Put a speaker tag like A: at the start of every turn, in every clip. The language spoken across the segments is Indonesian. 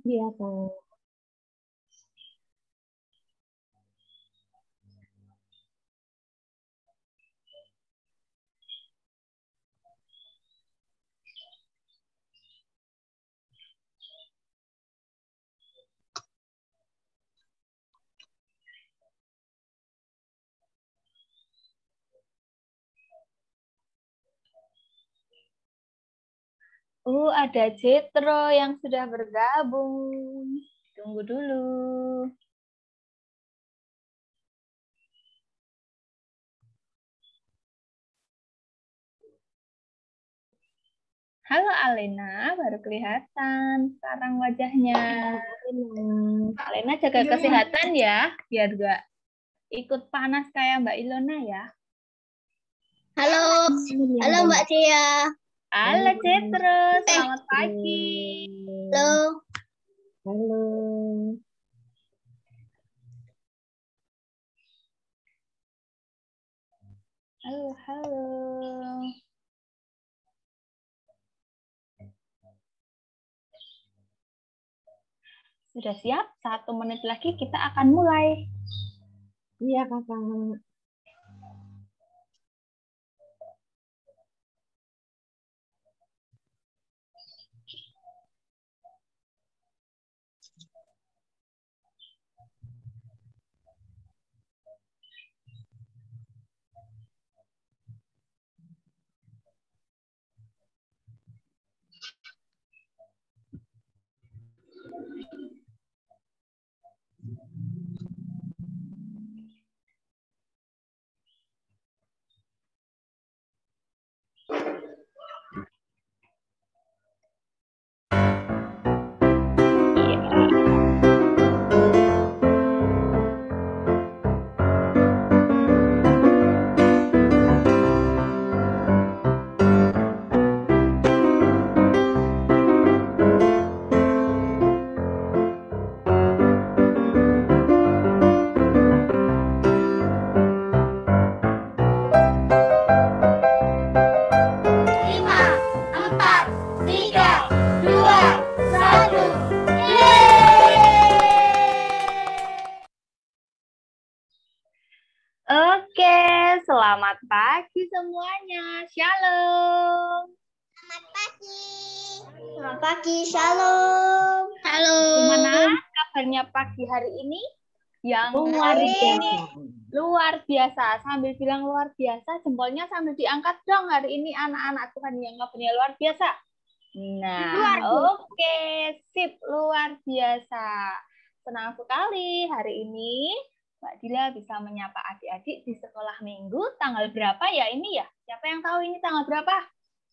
A: Iya, Kak.
B: Ada Jetro yang sudah bergabung. Tunggu dulu. Halo Alena, baru kelihatan sekarang wajahnya. Alena jaga kesehatan ya, biar gak ikut panas kayak Mbak Ilona ya.
C: Halo, halo Mbak Cia.
B: Halo Jetro, selamat pagi.
C: Halo.
A: Halo.
B: Halo. Sudah siap? 1 menit lagi kita akan mulai.
A: Iya, Kakak.
B: Oke, selamat pagi semuanya. Shalom.
C: Selamat pagi. Selamat pagi, shalom. Halo.
B: Gimana kabarnya pagi hari ini? Yang luar biasa. Sambil bilang luar biasa, jempolnya sambil diangkat dong hari ini anak-anak Tuhan yang kabarnya luar biasa. Nah, oke, sip, luar biasa. Senang sekali hari ini Mbak Dila bisa menyapa adik-adik di sekolah minggu. Tanggal berapa ya ini ya? Siapa yang tahu ini tanggal berapa?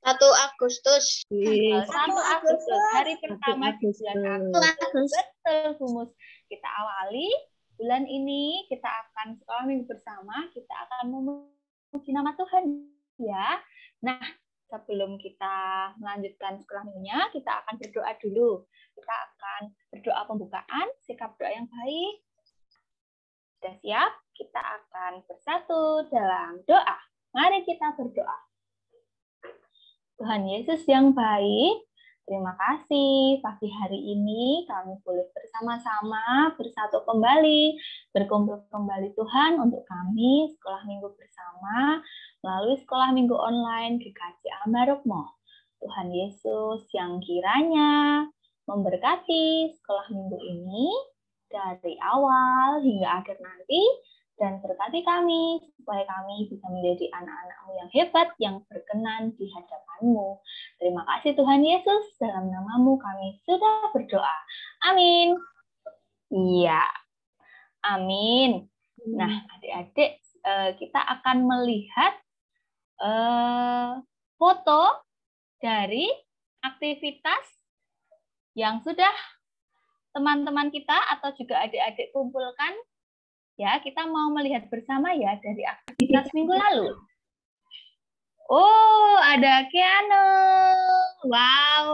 C: 1 Agustus.
B: Tanggal 1 Agustus, hari pertama di bulan Agustus. Betul, Humus. Kita awali bulan ini, kita akan sekolah minggu bersama, kita akan memuji nama Tuhan ya. Nah, sebelum kita melanjutkan sekolah minggunya, kita akan berdoa dulu. Kita akan berdoa pembukaan, sikap doa yang baik. Sudah siap? Kita akan bersatu dalam doa. Mari kita berdoa. Tuhan Yesus yang baik, terima kasih pagi hari ini kami boleh bersama-sama bersatu kembali, berkumpul kembali Tuhan untuk kami sekolah minggu bersama melalui sekolah minggu online GKJ Ambarukmo. Tuhan Yesus yang kiranya memberkati sekolah minggu ini dari awal hingga akhir nanti, dan berkati kami supaya kami bisa menjadi anak-anak-Mu yang hebat, yang berkenan di hadapan-Mu. Terima kasih Tuhan Yesus, dalam nama-Mu kami sudah berdoa. Amin. Iya, amin. Nah, adik-adik, kita akan melihat foto dari aktivitas yang sudah teman-teman kita atau juga adik-adik kumpulkan. Ya, kita mau melihat bersama ya dari aktivitas minggu lalu. Oh, ada Keanu. Wow,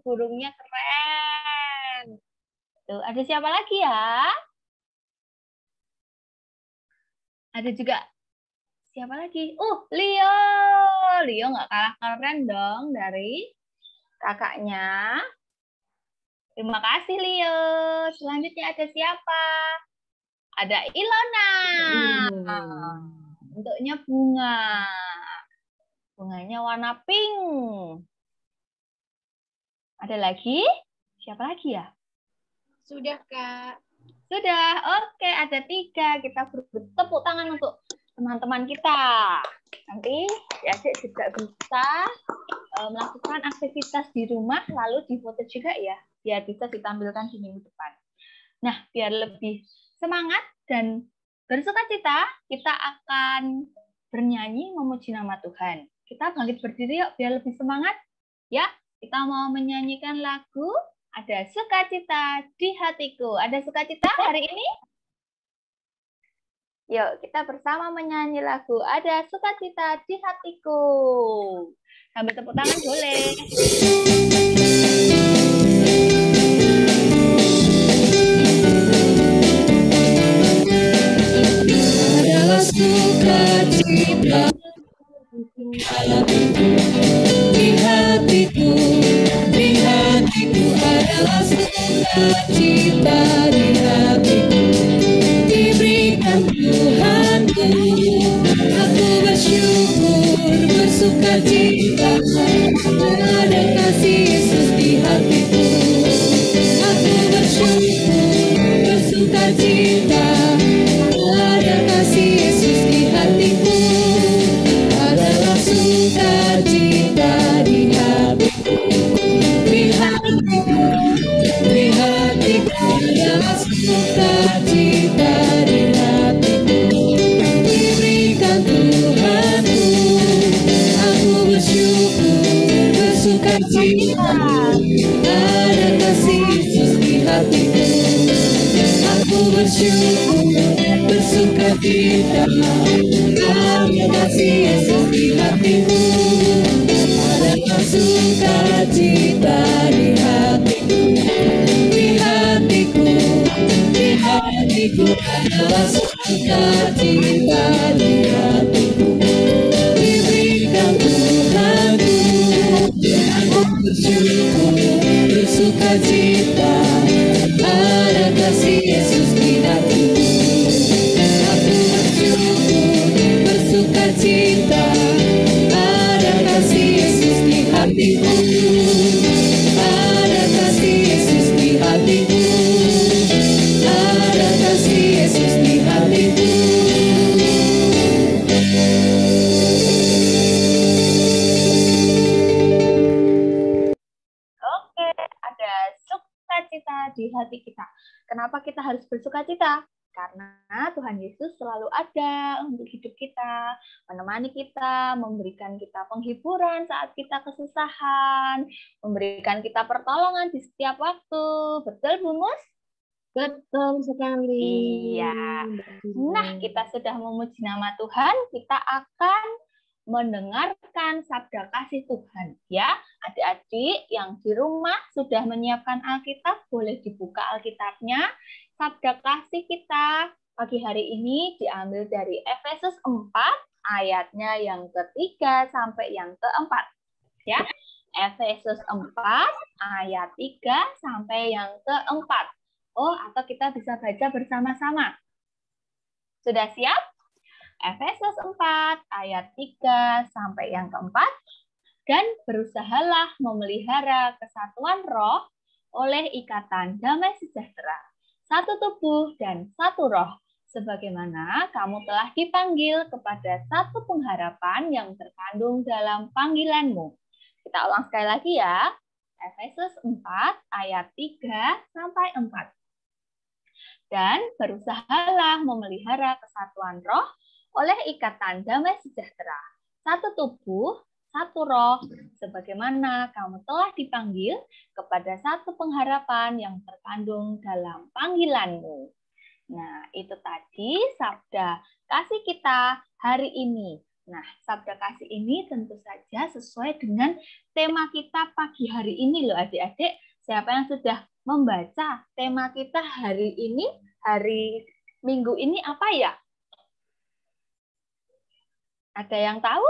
B: burungnya keren. Tuh, ada siapa lagi ya? Ada juga siapa lagi? Leo. Leo nggak kalah keren dong dari kakaknya. Terima kasih, Leo. Selanjutnya ada siapa? Ada Ilona. Bentuknya bunga. Bunganya warna pink. Ada lagi? Siapa lagi ya?
C: Sudah, Kak.
B: Sudah. Oke, ada 3. Kita bertepuk tangan untuk teman-teman kita. Nanti adik juga bisa melakukan aktivitas di rumah, lalu difoto juga ya, biar bisa ditampilkan di minggu depan. Nah, biar lebih semangat dan bersukacita, kita akan bernyanyi memuji nama Tuhan. Kita bangkit berdiri yuk, biar lebih semangat. Ya, kita mau menyanyikan lagu Ada Sukacita di Hatiku. Ada sukacita hari ini? Yuk, kita bersama menyanyi lagu Ada Sukacita di Hatiku. Sambil tepuk tangan boleh.
D: Adalah sukacita di hatiku, di hatiku adalah sukacita di hatiku. Diberikan Tuhanku, aku bersyukur, bersukacita, ada kasih Yesus di hatiku. Aku bersyukur, bersukacita, ada kasih Yesus di hatiku. Adalah sukacita di hatiku, di hatiku, di hatiku adalah sukacita di hatiku. Diberikan Tuhanku, aku bersyukur, bersukacita, ada kasih Yesus di hatiku. Aku bersyukur, bersukacita, ada kasih Yesus di hatiku. Ada sukacita di hatiku, di hatiku, di hatiku adalah sukacita di hatiku. Diberikan Tuhanku, aku bersyukur, bersukacita, ada kasih Yesus di hatiku. Aku bersyukur, bersukacita, ada kasih Yesus di hatiku. Ada kasih Yesus di hatiku. Ada kasih Yesus di hatiku.
B: Oke, ada sukacita di hati kita. Kenapa kita harus bersukacita? Karena Tuhan Yesus selalu ada untuk hidup kita, menemani kita, memberikan kita penghiburan saat kita kesusahan, memberikan kita pertolongan di setiap waktu. Betul, Bu Mus?
A: Betul sekali.
B: Iya. Nah, kita sudah memuji nama Tuhan, kita akan mendengarkan sabda kasih Tuhan. Ya, adik-adik yang di rumah sudah menyiapkan Alkitab, boleh dibuka Alkitabnya. Sabda kasih kita pagi hari ini diambil dari Efesus 4, ayatnya yang ketiga sampai yang keempat. Ya, Efesus 4, ayat 3 sampai yang keempat. Oh, atau kita bisa baca bersama-sama. Sudah siap? Efesus 4 ayat 3 sampai yang keempat. Dan berusahalah memelihara kesatuan roh oleh ikatan damai sejahtera, satu tubuh dan satu roh, sebagaimana kamu telah dipanggil kepada satu pengharapan yang terkandung dalam panggilanmu. Kita ulang sekali lagi ya. Efesus 4 ayat 3 sampai 4. Dan berusahalah memelihara kesatuan roh oleh ikatan damai sejahtera, satu tubuh, satu roh, sebagaimana kamu telah dipanggil kepada satu pengharapan yang terkandung dalam panggilanmu. Nah, itu tadi sabda kasih kita hari ini. Nah, sabda kasih ini tentu saja sesuai dengan tema kita pagi hari ini loh adik-adik. Siapa yang sudah membaca tema kita hari ini, hari Minggu ini apa ya? Ada yang tahu?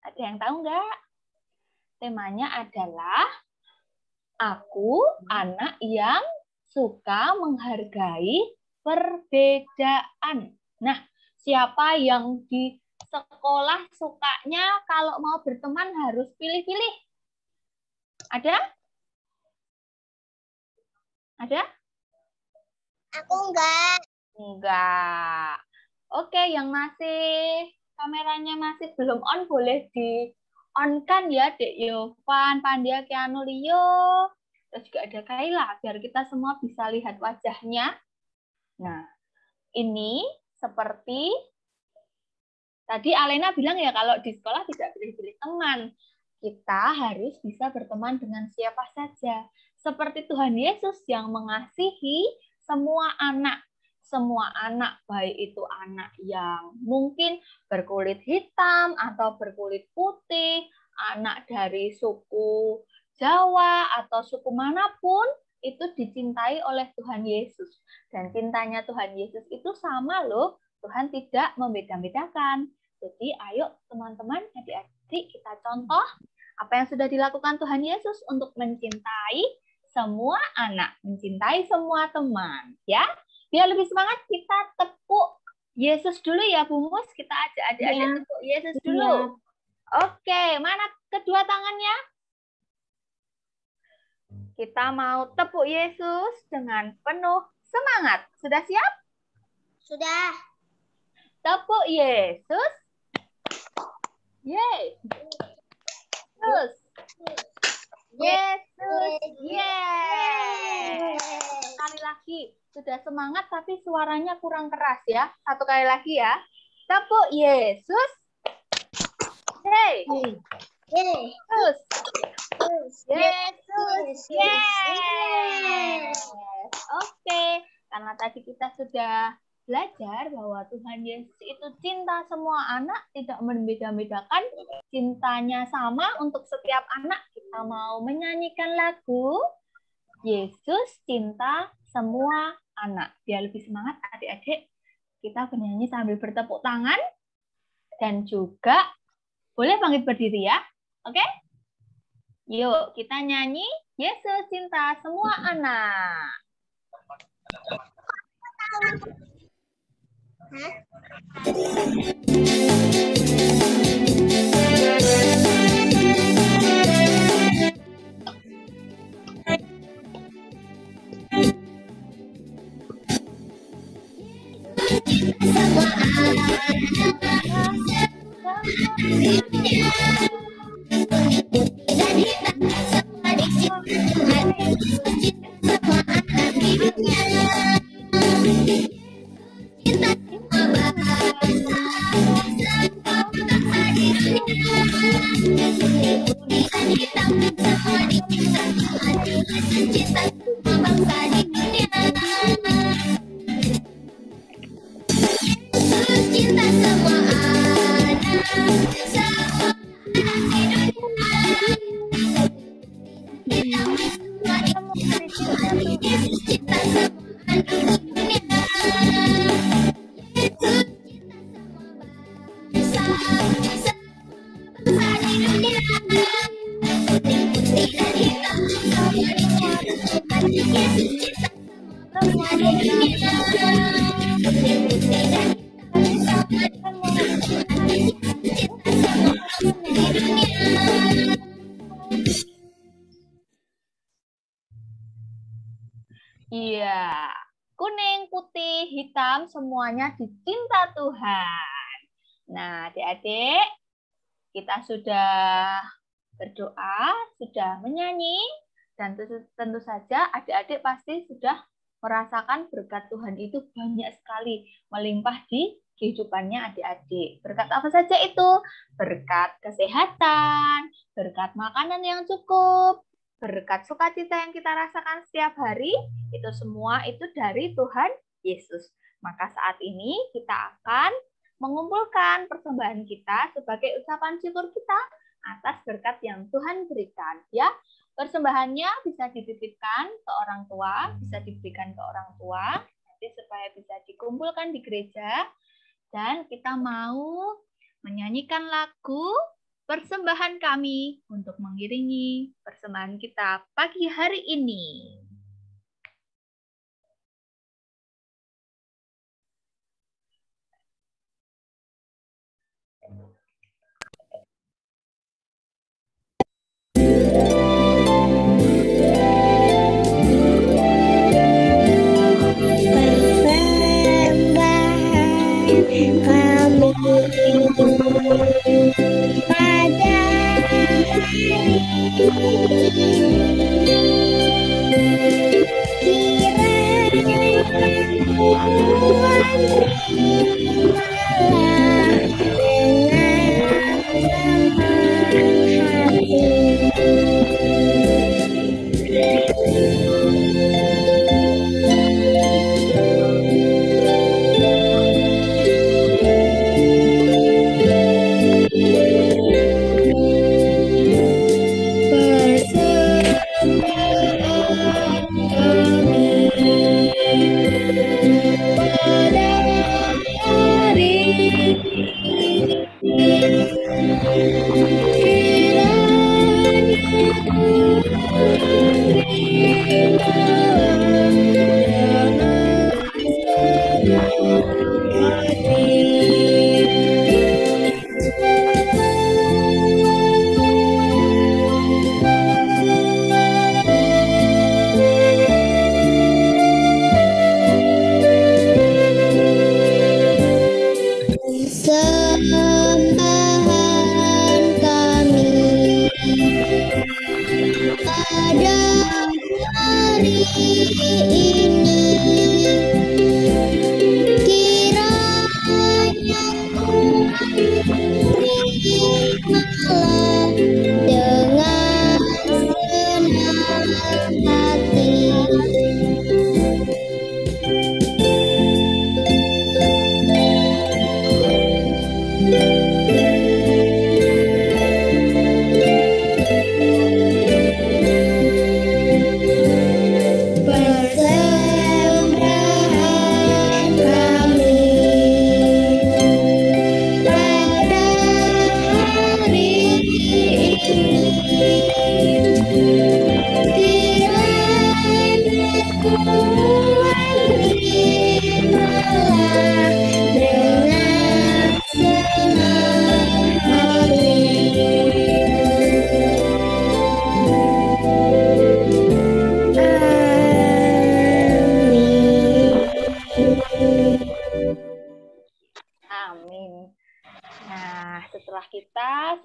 B: Ada yang tahu nggak? Temanya adalah aku anak yang suka menghargai perbedaan. Nah, siapa yang di sekolah sukanya kalau mau berteman harus pilih-pilih? Ada? Ada?
E: Aku enggak.
B: Enggak. Oke, yang masih kameranya masih belum on boleh di-on-kan ya, Dek Yovan, Pandia, Keanu, Leo. Terus juga ada Kaila, biar kita semua bisa lihat wajahnya. Nah, ini seperti tadi Alena bilang ya, kalau di sekolah tidak pilih-pilih teman. Kita harus bisa berteman dengan siapa saja. Seperti Tuhan Yesus yang mengasihi semua anak. Semua anak, baik itu anak yang mungkin berkulit hitam atau berkulit putih, anak dari suku Jawa atau suku manapun, itu dicintai oleh Tuhan Yesus. Dan cintanya Tuhan Yesus itu sama loh, Tuhan tidak membeda-bedakan. Jadi ayo teman-teman, adik-adik kita contoh apa yang sudah dilakukan Tuhan Yesus untuk mencintai semua anak, mencintai semua teman. Ya, biar lebih semangat kita tepuk Yesus dulu ya Bu Mus. Kita ajak adik-adik tepuk Yesus dulu. Oke, mana kedua tangannya? Kita mau tepuk Yesus dengan penuh semangat. Sudah siap?
E: Sudah.
B: Tepuk Yesus. Yeay. Terus. Yesus. Yeay. Sekali lagi. Sudah semangat tapi suaranya kurang keras ya. Satu kali lagi ya. Tepuk Yesus. Yeay. Terus. Yesus. Yeay. Oke. Karena tadi kita sudah belajar bahwa Tuhan Yesus itu cinta semua anak, tidak membeda-bedakan, cintanya sama untuk setiap anak. Kita mau menyanyikan lagu Yesus Cinta Semua Anak. Biar lebih semangat adik-adik, kita bernyanyi sambil bertepuk tangan dan juga boleh bangkit berdiri ya. Oke? Yuk, kita nyanyi Yesus Cinta Semua Anak. Iya, kuning, putih, hitam, semuanya dicinta Tuhan. Nah, adik-adik, kita sudah berdoa, sudah menyanyi, dan tentu saja adik-adik pasti sudah merasakan berkat Tuhan itu banyak sekali melimpah di kehidupannya adik-adik. Berkat apa saja itu? Berkat kesehatan, berkat makanan yang cukup, berkat sukacita yang kita rasakan setiap hari, itu semua itu dari Tuhan Yesus. Maka saat ini kita akan mengumpulkan persembahan kita sebagai ucapan syukur kita atas berkat yang Tuhan berikan. Ya, persembahannya bisa dititipkan ke orang tua, bisa diberikan ke orang tua, nanti supaya bisa dikumpulkan di gereja. Dan kita mau menyanyikan lagu persembahan kami untuk mengiringi persembahan kita pagi hari ini.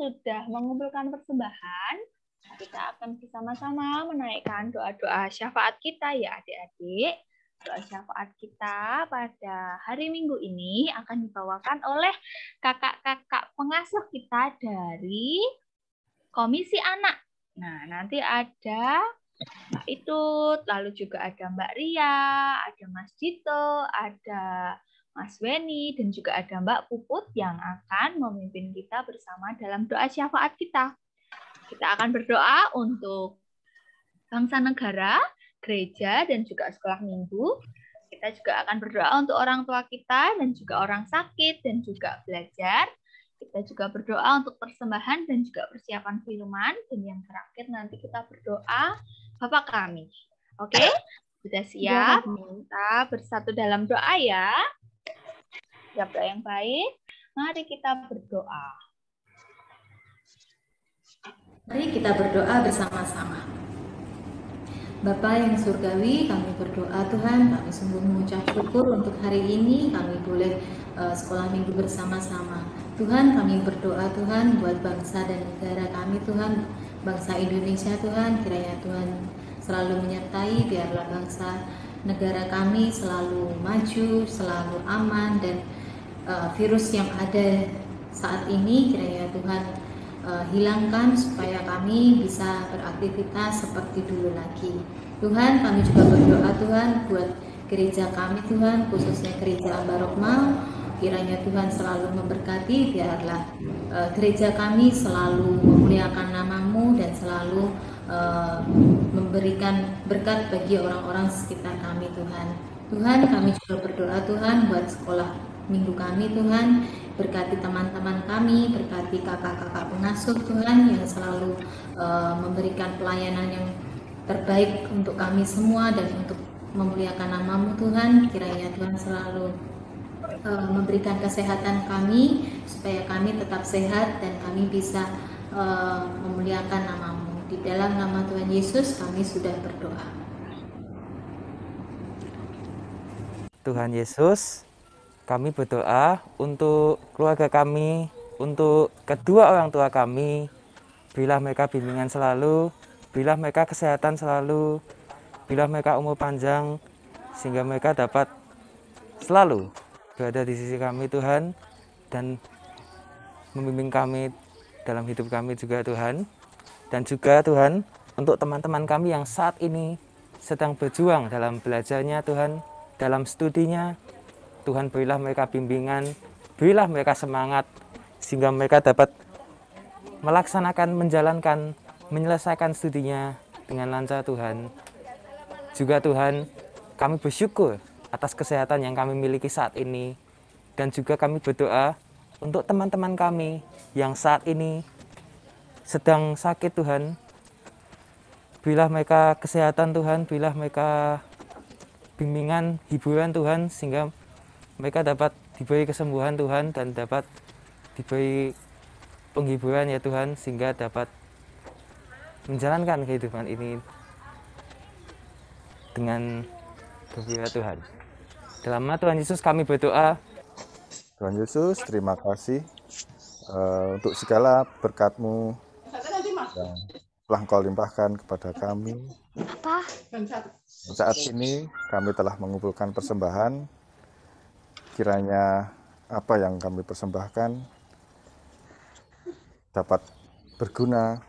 B: Sudah mengumpulkan persembahan, kita akan bersama-sama menaikkan doa-doa syafaat kita ya adik-adik. Doa syafaat kita pada hari Minggu ini akan dibawakan oleh kakak-kakak pengasuh kita dari Komisi Anak. Nah, nanti ada Mbak Itut, lalu juga ada Mbak Ria, ada Mas Dito, ada Mas Weni, dan juga ada Mbak Puput yang akan memimpin kita bersama dalam doa syafaat kita. Kita akan berdoa untuk bangsa negara, gereja, dan juga sekolah minggu. Kita juga akan berdoa untuk orang tua kita dan juga orang sakit dan juga belajar. Kita juga berdoa untuk persembahan dan juga persiapan firman. Dan yang terakhir nanti kita berdoa Bapak kami. Oke? Sudah siap? Kita bersatu dalam doa ya. Siap doa yang baik. Mari kita berdoa.
F: Mari kita berdoa bersama-sama. Bapa yang surgawi, kami berdoa Tuhan, kami sungguh mengucap syukur untuk hari ini kami boleh sekolah minggu bersama-sama. Tuhan, kami berdoa Tuhan buat bangsa dan negara kami Tuhan, bangsa Indonesia Tuhan, kiranya Tuhan selalu menyertai, biarlah bangsa negara kami selalu maju, selalu aman, dan virus yang ada saat ini kiranya Tuhan hilangkan supaya kami bisa beraktivitas seperti dulu lagi. Tuhan, kami juga berdoa Tuhan buat gereja kami Tuhan, khususnya gereja Ambarokmal, kiranya Tuhan selalu memberkati, biarlah gereja kami selalu memuliakan nama-Mu dan selalu memberikan berkat bagi orang-orang sekitar kami Tuhan. Tuhan, kami juga berdoa Tuhan buat sekolah minggu kami Tuhan. Berkati teman-teman kami, berkati kakak-kakak pengasuh Tuhan yang selalu memberikan pelayanan yang terbaik untuk kami semua dan untuk memuliakan nama-Mu Tuhan. Kiranya Tuhan selalu memberikan kesehatan kami supaya kami tetap sehat dan kami bisa memuliakan nama-Mu. Di dalam nama Tuhan Yesus kami sudah berdoa.
G: Tuhan Yesus, kami berdoa untuk keluarga kami, untuk kedua orang tua kami. Berilah mereka bimbingan selalu, berilah mereka kesehatan selalu, berilah mereka umur panjang, sehingga mereka dapat selalu berada di sisi kami Tuhan, dan membimbing kami dalam hidup kami juga Tuhan. Dan juga Tuhan, untuk teman-teman kami yang saat ini sedang berjuang dalam belajarnya Tuhan, dalam studinya, Tuhan berilah mereka bimbingan, berilah mereka semangat, sehingga mereka dapat melaksanakan, menjalankan, menyelesaikan studinya dengan lancar Tuhan. Juga Tuhan, kami bersyukur atas kesehatan yang kami miliki saat ini. Dan juga kami berdoa untuk teman-teman kami yang saat ini sedang sakit Tuhan. Berilah mereka kesehatan Tuhan, berilah mereka bimbingan, hiburan Tuhan, sehingga mereka dapat diberi kesembuhan Tuhan dan dapat diberi penghiburan ya Tuhan, sehingga dapat menjalankan kehidupan ini dengan gembira Tuhan. Dalam nama Tuhan Yesus kami berdoa.
H: Tuhan Yesus, terima kasih untuk segala berkat-Mu yang telah Engkau limpahkan kepada kami. Saat ini kami telah mengumpulkan persembahan. Kiranya apa yang kami persembahkan dapat berguna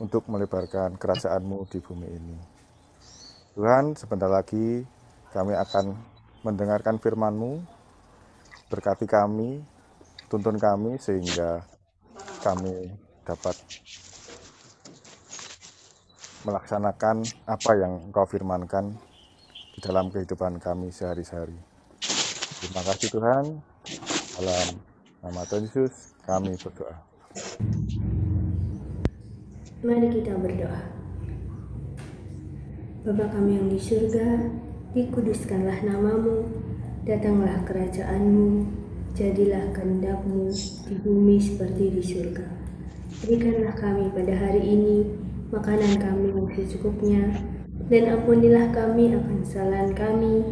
H: untuk melebarkan kerajaan-Mu di bumi ini. Tuhan, sebentar lagi kami akan mendengarkan firman-Mu. Berkati kami, tuntun kami sehingga kami dapat melaksanakan apa yang Engkau firmankan di dalam kehidupan kami sehari-hari. Terima kasih Tuhan. Dalam nama Tuhan Yesus kami berdoa.
I: Mari kita berdoa. Bapa kami yang di surga, dikuduskanlah nama-Mu, datanglah kerajaan-Mu, jadilah kehendak-Mu di bumi seperti di surga. Berikanlah kami pada hari ini makanan kami yang secukupnya, dan ampunilah kami akan kesalahan kami,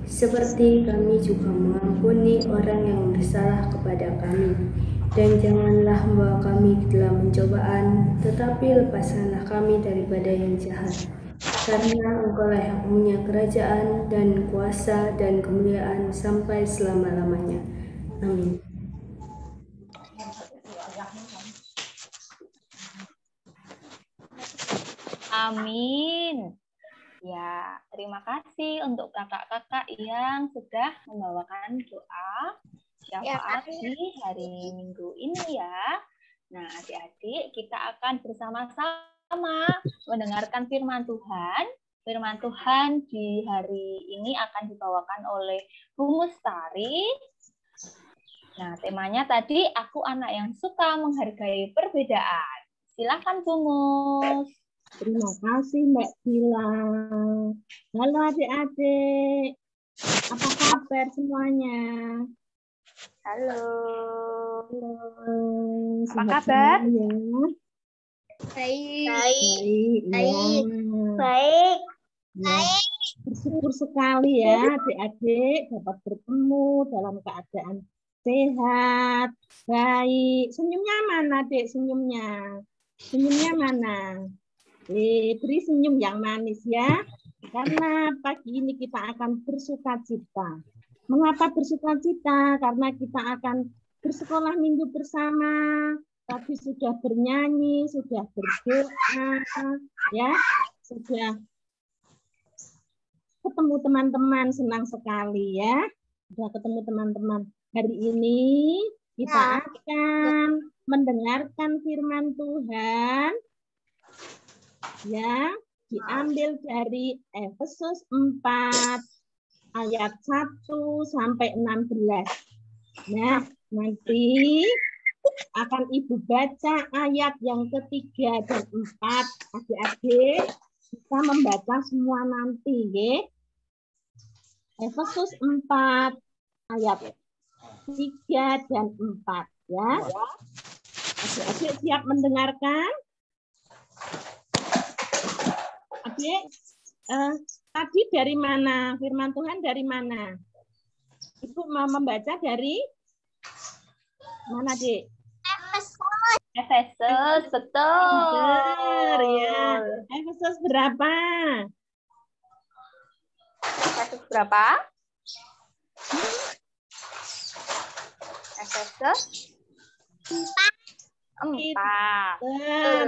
I: seperti kami juga mengampuni orang yang bersalah kepada kami. Dan janganlah membawa kami ke dalam pencobaan, tetapi lepaskanlah kami daripada yang jahat. Karena Engkau-lah yang punya kerajaan dan kuasa dan kemuliaan sampai selama-lamanya. Amin.
B: Amin. Ya, terima kasih untuk kakak-kakak yang sudah membawakan doa syafaat di hari Minggu ini ya. Nah, adik-adik, kita akan bersama-sama mendengarkan firman Tuhan. Firman Tuhan di hari ini akan dibawakan oleh Bu Mustari. Nah, temanya tadi, aku anak yang suka menghargai perbedaan. Silakan Bu Mus.
A: Terima kasih Mbak Gila. Halo adik-adik. Apa kabar semuanya?
B: Halo.
A: Halo.
B: Apa kabar?
A: Ya?
E: Baik.
A: Baik.
E: Baik.
A: Ya. Bersyukur sekali ya adik-adik dapat bertemu dalam keadaan sehat, baik. Senyumnya mana, Dek? Senyumnya. Senyumnya mana? Beri senyum yang manis ya. Karena pagi ini kita akan bersukacita. Mengapa bersukacita? Karena kita akan bersekolah minggu bersama. Tadi sudah bernyanyi, sudah berdoa, ya, sudah ketemu teman-teman, senang sekali ya. Sudah ketemu teman-teman. Hari ini kita akan mendengarkan firman Tuhan. Ya, diambil dari Efesus 4 ayat 1 sampai 16. Nah, nanti akan Ibu baca ayat yang ketiga dan 4. Adik-adik bisa membaca semua nanti, ya. Efesus 4 ayat 3 dan 4, ya. Adik-adik siap mendengarkan? Adik, tadi dari mana? Firman Tuhan dari mana? Ibu mau membaca dari mana, Dik?
B: Efesus, betul.
A: Benar, ya. Efesus berapa?
B: Efesus berapa? Efesus 4.
A: Pinter,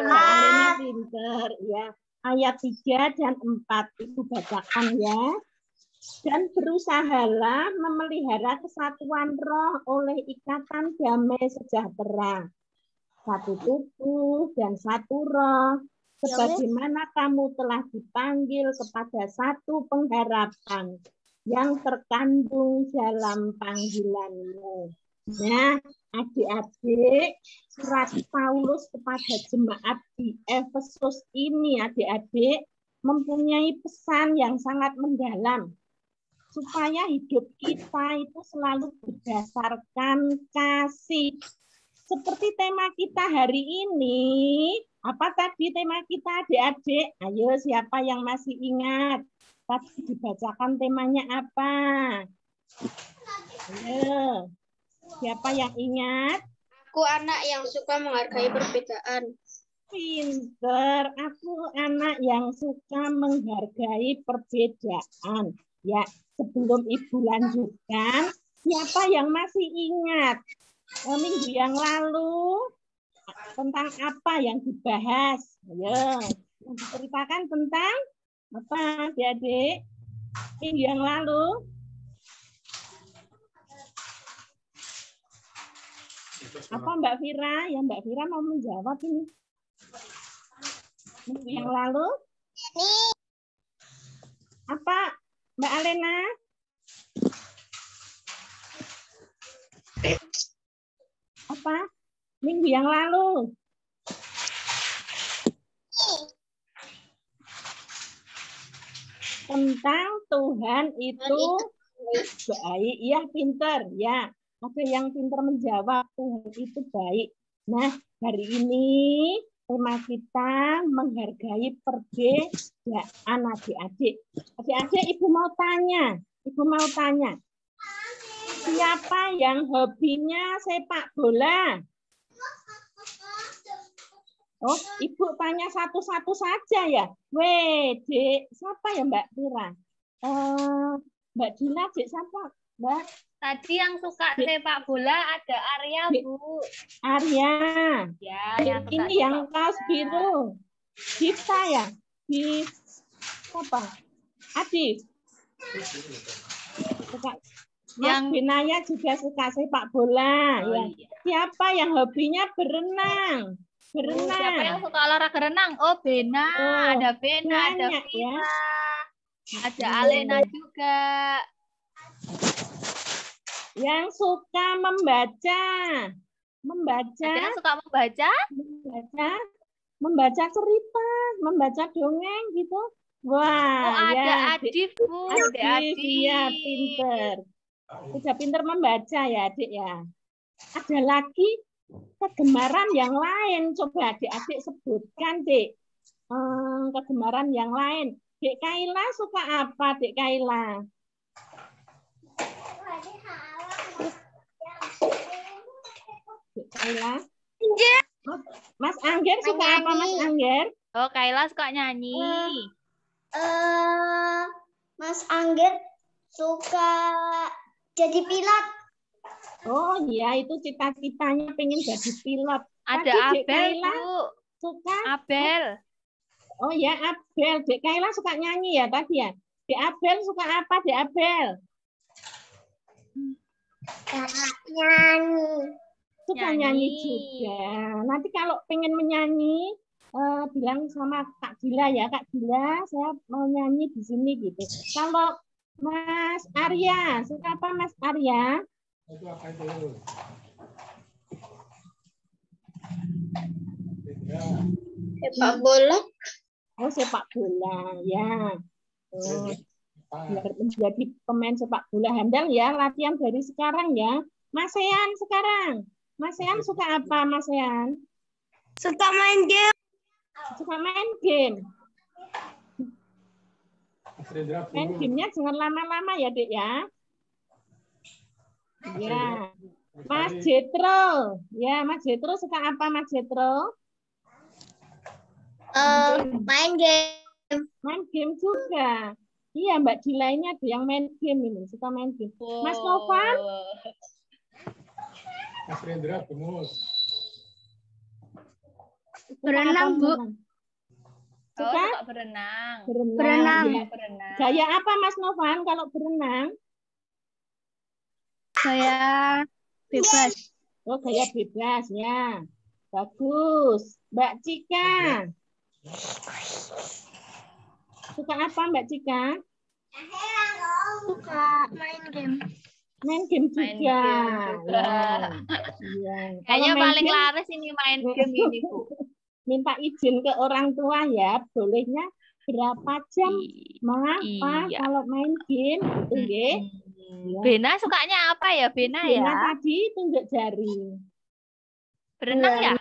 A: Mbak Alena pinter, ya. Ayat 3 dan 4 itu bacakan, ya. Dan berusahalah memelihara kesatuan roh oleh ikatan damai sejahtera. Satu tubuh dan satu roh. Sebagaimana kamu telah dipanggil kepada satu pengharapan yang terkandung dalam panggilanmu. Nah, adik-adik, surat Paulus kepada jemaat di Efesus ini, adik-adik, mempunyai pesan yang sangat mendalam. Supaya hidup kita itu selalu berdasarkan kasih. Seperti tema kita hari ini, apa tadi tema kita, adik-adik? Ayo, siapa yang masih ingat? Tadi dibacakan temanya apa? Ayo, siapa yang ingat?
C: Aku anak yang suka menghargai perbedaan.
A: Pinter, aku anak yang suka menghargai perbedaan. Ya, sebelum Ibu lanjutkan, siapa yang masih ingat minggu yang lalu tentang apa yang dibahas? Ayo, yang diceritakan tentang apa, adik-adik? Minggu yang lalu? Apa Mbak Fira? Ya, Mbak Fira mau menjawab ini. Minggu yang lalu? Apa, Mbak Alena? Apa? Minggu yang lalu? Tentang Tuhan itu baik. Iya, pinter. Ya, ada yang pinter menjawab Tuhan itu baik. Nah, hari ini tema kita menghargai perbedaan adik-adik. Adik-adik, Ibu mau tanya. Siapa yang hobinya sepak bola? Oh, Ibu tanya satu-satu saja ya. Dek, siapa ya Mbak Fira? Mbak Dila, Dek, siapa? Mbak?
B: Tadi yang suka sepak bola ada Arya, Bu.
A: Arya.
B: Ya,
A: ini yang kaos biru. Kita ya? Di apa? Adi. Mas Binaya juga suka sepak bola.
B: Oh,
A: ya.
B: Iya.
A: Siapa yang hobinya berenang?
B: Siapa yang suka olahraga renang? Oh, Bena. Ada Bena, ada Vina. Ya. Ada Alena juga.
A: Yang suka membaca.
B: Ada yang suka membaca?
A: Membaca cerita, membaca dongeng gitu. Wah,
B: oh, ada
A: ya.
B: Adif, Bu.
A: Adif, iya, pinter. Sudah pinter membaca ya, Adik ya. Ada lagi kegemaran yang lain. Coba adik-adik sebutkan, Dik. Kegemaran yang lain. Dek Kaila suka apa, Dek Kaila? Dek Kaila? Mas Angger suka apa, Mas Angger?
B: Oh, Kaila suka nyanyi.
E: Mas Angger suka jadi pilot.
A: Oh iya, itu cita-citanya pengen jadi pilot.
B: Ada
A: Tadi
B: Abel,
A: Kaila
B: Bu.
A: Suka?
B: Abel.
A: Oh ya, Abel. Dek Kaila suka nyanyi ya tadi ya? Dek Abel suka apa, Dek Abel?
E: Nyanyi.
A: Suka nyanyi juga. Nanti kalau pengen menyanyi, bilang sama Kak Dila ya, Kak Dila, saya mau nyanyi di sini gitu. Kalau Mas Arya, suka apa Mas Arya?
C: Sepak bola.
A: Oh, sepak bola, ya. Oh, biar menjadi pemain sepak bola handal ya, latihan dari sekarang ya. Mas Sean sekarang. Mas Sean suka apa, Mas Sean?
E: Suka main game.
A: Suka main game. Main gamenya jangan lama-lama ya, Dek ya. Ya. Mas Jetro. Ya, Mas Jetro suka apa, Mas Jetro?
E: Main game.
A: Main game juga. Iya, Mbak Dila ini ada yang main game ini, suka main game. Mas Novan?
J: Mas Rendra, gemus.
E: Berenang, Bu.
A: Suka?
B: Suka berenang.
A: Berenang. Ya.
B: Berenang.
A: Gaya apa Mas Novan kalau berenang?
E: Saya bebas.
A: Oh, gaya bebas ya. Bagus. Mbak Cika. Suka apa Mbak Cika?
E: Suka main game.
A: Main game juga.
B: Main game juga.
A: Ya.
B: Kayaknya
A: Kalau main
B: paling
A: game,
B: laris ini main game ini, Bu.
A: minta izin ke orang tua ya. Bolehnya berapa jam? Mengapa
B: Iya.
A: kalau main game? Gitu, nggih. Ya.
B: Bena sukanya apa ya, Bena ya?
A: Bena tadi tunjuk jari.
B: Berenang ya?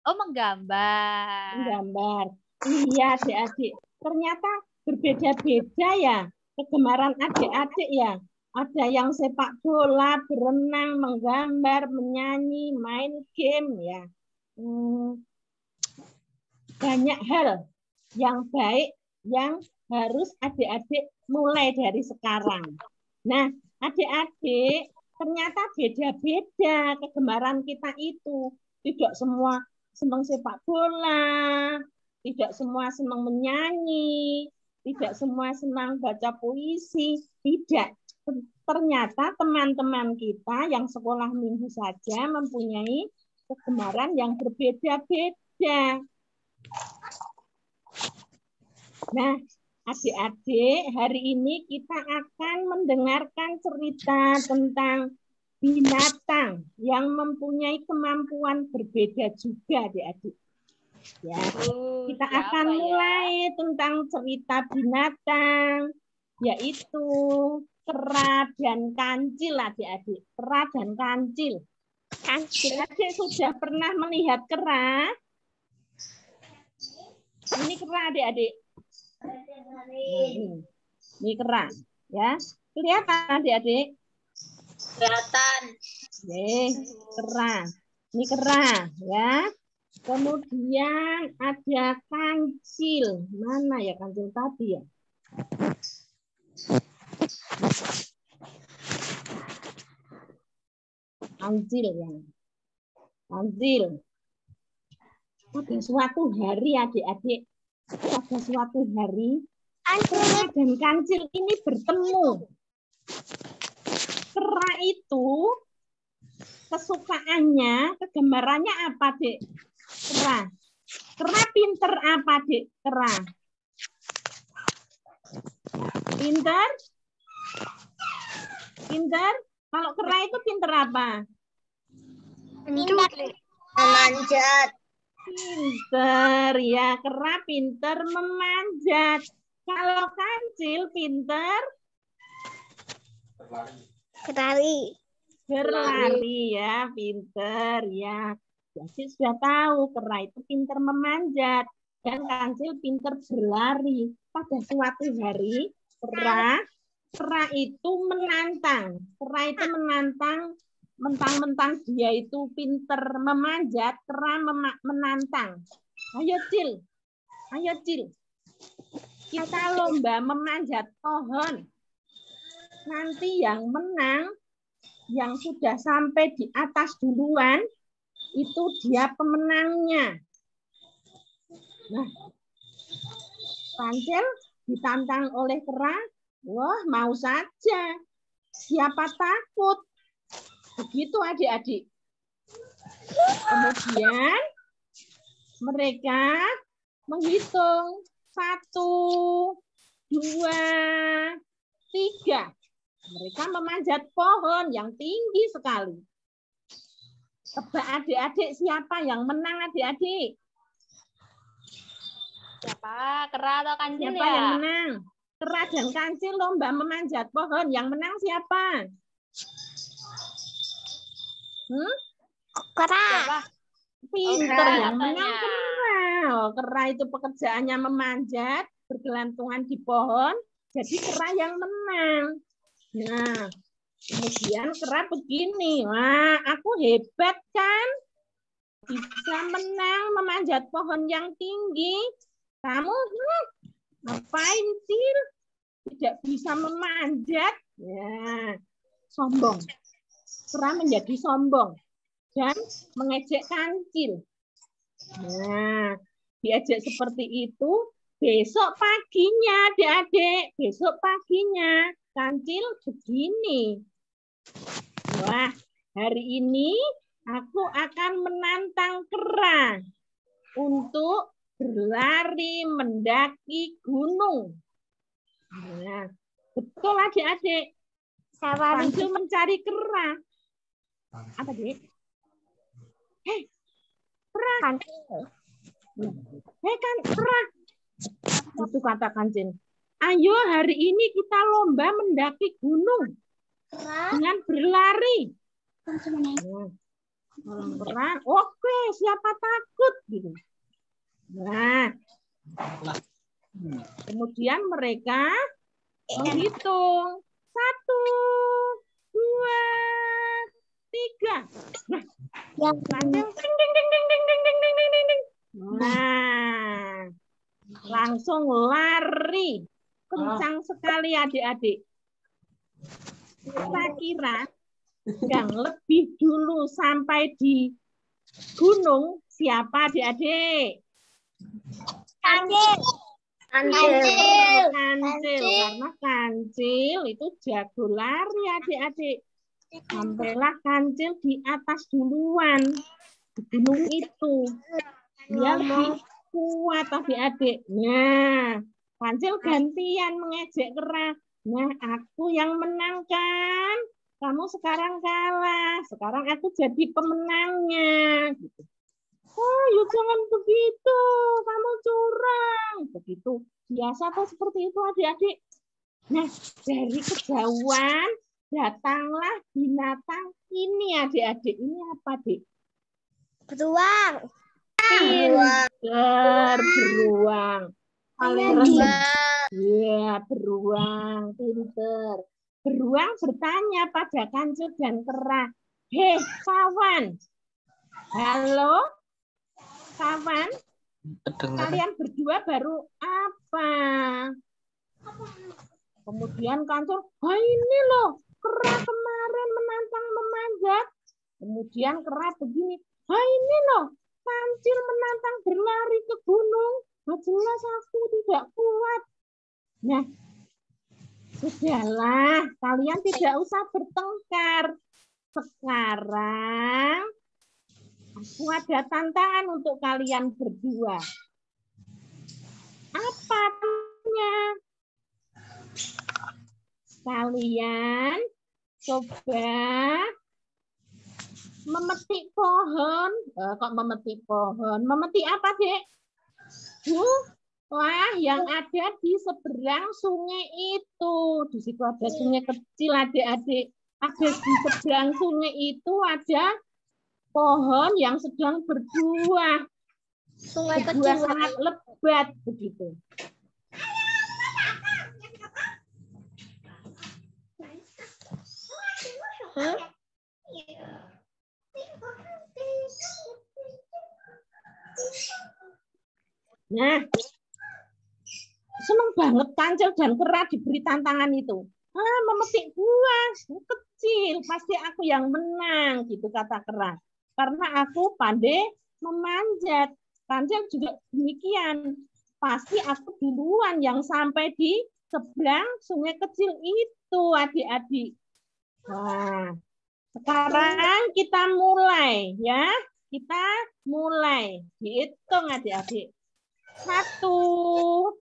B: Oh, menggambar.
A: Menggambar. Iya, adik-adik. Ternyata berbeda-beda ya kegemaran adik-adik ya. Ada yang sepak bola, berenang, menggambar, menyanyi, main game ya. Banyak hal yang baik yang harus adik-adik mulai dari sekarang. Nah, adik-adik ternyata beda-beda kegemaran kita itu. Tidak semua senang sepak bola, tidak semua senang menyanyi, tidak semua senang baca puisi, tidak. Ternyata teman-teman kita yang sekolah minggu saja mempunyai kegemaran yang berbeda-beda. Nah, adik-adik, hari ini kita akan mendengarkan cerita tentang binatang yang mempunyai kemampuan berbeda juga, adik-adik. Ya, kita akan mulai tentang cerita binatang, yaitu kera dan kancil, adik-adik. Kera dan kancil. Adik-adik sudah pernah melihat kera? Ini kera, adik-adik. Ini kera, ya. Kelihatan, adik-adik?
C: Kelihatan.
A: Kera. Ini kera, ya. Kemudian ada kancil. Mana ya kancil tadi ya? Kancil ya. Kancil. Pada suatu hari adik-adik, pada suatu hari kera dan kancil ini bertemu. Kera itu kesukaannya, kegemarannya apa, Dek? Kera. Kera pinter apa, Dek? Kera. Pinter? Pinter? Kalau kera itu pinter apa?
E: Memanjat.
A: Pinter, ya. Kera pinter memanjat. Kalau kancil pinter?
E: Berlari.
A: Berlari, ya. Pinter, ya. Jadi sudah tahu kera itu pinter memanjat. Dan kancil pinter berlari. Pada suatu hari, kera itu menantang. Kera itu menantang, mentang-mentang dia itu pinter memanjat, kera menantang. Ayo, Cil. Ayo, Cil. Kita lomba memanjat pohon. Nanti yang menang, yang sudah sampai di atas duluan, itu dia pemenangnya. Nah, kancil ditantang oleh kera, wah mau saja. Siapa takut? Begitu adik-adik. Kemudian mereka menghitung 1, 2, 3. Mereka memanjat pohon yang tinggi sekali. Tebak adik-adik siapa yang menang adik-adik?
B: Siapa? Kera atau kancil
A: Siapa
B: ya?
A: yang menang? Kera dan kancil lomba memanjat pohon. Yang menang siapa?
E: Kera.
B: Siapa?
A: Pinter,
B: Kera
A: yang menang
B: katanya.
A: kera. Oh, kera itu pekerjaannya memanjat, bergelantungan di pohon. Jadi kera yang menang. Nah, kemudian kera begini. Wah, aku hebat kan? Bisa menang memanjat pohon yang tinggi. Kamu ngapain sih? Tidak bisa memanjat. Ya, sombong. Kera menjadi sombong dan mengejek kancil. Nah, diajak seperti itu. Besok paginya, adik-adik. Besok paginya, kancil begini. Wah, hari ini aku akan menantang kera untuk berlari mendaki gunung. Nah, betul adik-adik. Kancil mencari kera. Apa, Dik? Hei, kera. Hei, kan kera. Itu kata kancil. Ayo hari ini kita lomba mendaki gunung dengan berlari. Kera, oke, siapa takut gitu. Nah, kemudian mereka menghitung 1, 2, 3. Nah, kancil ding ding ding ding ding ding ding ding ding ding. Nah, langsung lari kencang sekali adik-adik. Kira-kira yang lebih dulu sampai di gunung siapa adik-adik?
E: Kancil.
A: Kancil. Karena kancil itu jago lari adik-adik. Sampailah kancil di atas duluan di gunung itu. Dia lebih kuat adik-adik. Nah, kancil gantian mengejek kera. Nah, aku yang menang kan? Kamu sekarang kalah. Sekarang aku jadi pemenangnya. Gitu. Oh, ya jangan begitu. Kamu curang. Begitu. Biasa tuh seperti itu adik-adik. Nah, dari kejauhan datanglah binatang ini adik-adik. Ini apa, Dik?
E: Beruang.
A: Pinter, beruang. Paling ya, beruang, pinter. Beruang bertanya pada kancil dan kera. Hei, kawan. Halo, kawan. Kalian berdua baru apa? Kemudian kancil, ini loh, kera kemarin menantang memanjat. Kemudian kera begini, ini loh, kancil menantang berlari ke gunung. Jelas aku tidak kuat. Nah, sudahlah, kalian tidak usah bertengkar. Sekarang aku ada tantangan untuk kalian berdua. Apa tanya? Kalian coba memetik pohon. Kok memetik pohon? Memetik apa, Dek? Wah, yang ada di seberang sungai itu. Di situ ada sungai kecil, adik-adik. Ada di seberang sungai itu ada pohon yang sedang berbuah. Berbuah sangat lebat begitu. Nah, senang banget kancil dan kera diberi tantangan itu. Memetik buah kecil, pasti aku yang menang, gitu kata kera. Karena aku pandai memanjat. Kancil juga demikian. Pasti aku duluan yang sampai di seberang sungai kecil itu, adik-adik. Nah, sekarang kita mulai ya. Kita mulai. Dihitung adik-adik. 1, 2,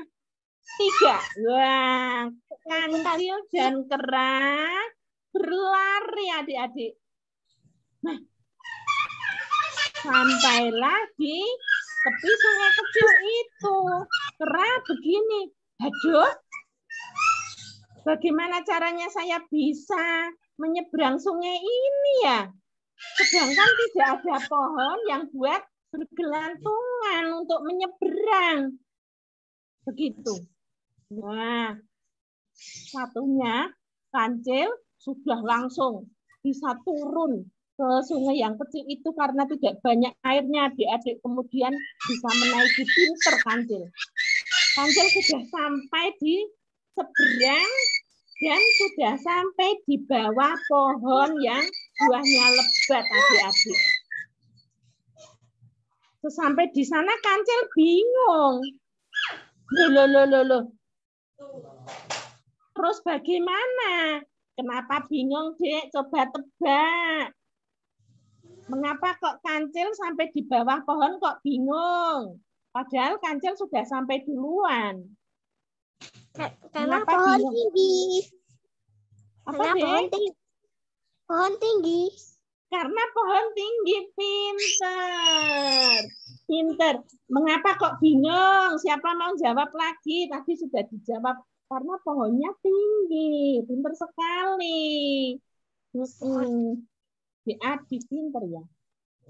A: 3. enggak? Wah, kancil dan kera berlari adik-adik. Nah, sampailah di tepi sungai kecil itu. Kera begini, aduh, bagaimana caranya saya bisa menyeberang sungai ini ya? Sedangkan tidak ada pohon yang buat bergelantungan untuk menyeberang. Begitu. Nah, satunya kancil sudah langsung bisa turun ke sungai yang kecil itu karena tidak banyak airnya, adik-adik, kemudian bisa menaiki pinter kancil. Kancil sudah sampai di seberang dan sudah sampai di bawah pohon yang buahnya lebat, adik-adik. Sesampai di sana kancil bingung. Loh. Terus bagaimana? Kenapa bingung, Dek? Coba tebak. Mengapa kok kancil sampai di bawah pohon kok bingung? Padahal kancil sudah sampai duluan.
E: Karena pohon tinggi.
A: Apa, Dek?
E: Pohon tinggi.
A: Karena pohon tinggi, pinter. Mengapa kok bingung? Siapa mau jawab lagi? Tadi sudah dijawab. Karena pohonnya tinggi. Pinter sekali. Adik pinter ya.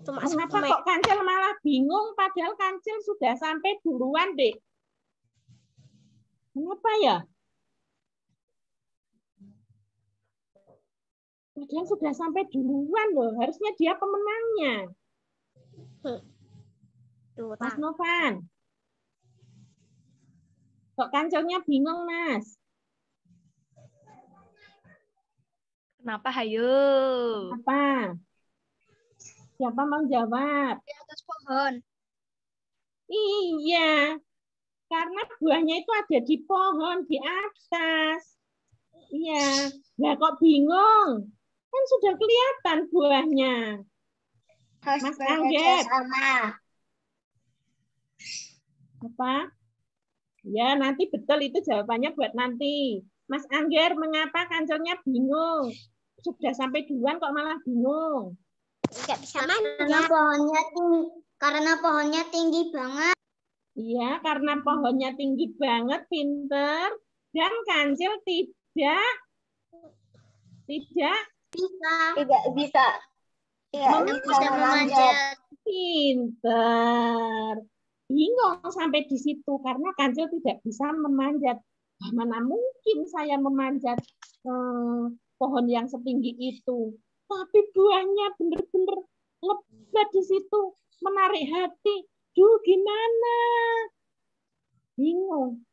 A: Mengapa kok kancil malah bingung? Padahal kancil sudah sampai duluan, Dek. Kenapa ya? Padahal sudah sampai duluan loh. Harusnya dia pemenangnya. Mas Novan. Kok kancilnya bingung, Mas?
B: Kenapa, hayo?
A: Apa? Siapa mau jawab?
E: Di atas pohon.
A: Iya. Karena buahnya itu ada di pohon, di atas. Iya. Nah, kok bingung? Kan sudah kelihatan buahnya. Mas Angger. Apa? Ya, nanti betul itu jawabannya buat nanti. Mas Angger, mengapa kancilnya bingung? Sudah sampai duluan kok malah bingung?
E: Nggak bisa main. Karena pohonnya tinggi banget.
A: Iya, karena pohonnya tinggi banget, pinter. Dan kancil tidak
C: bisa memanjat.
A: Pinter. Bingung sampai di situ karena kancil tidak bisa memanjat. Mana mungkin saya memanjat pohon yang setinggi itu. Tapi buahnya benar-benar lebat di situ, menarik hati. Duh, gimana? Bingung.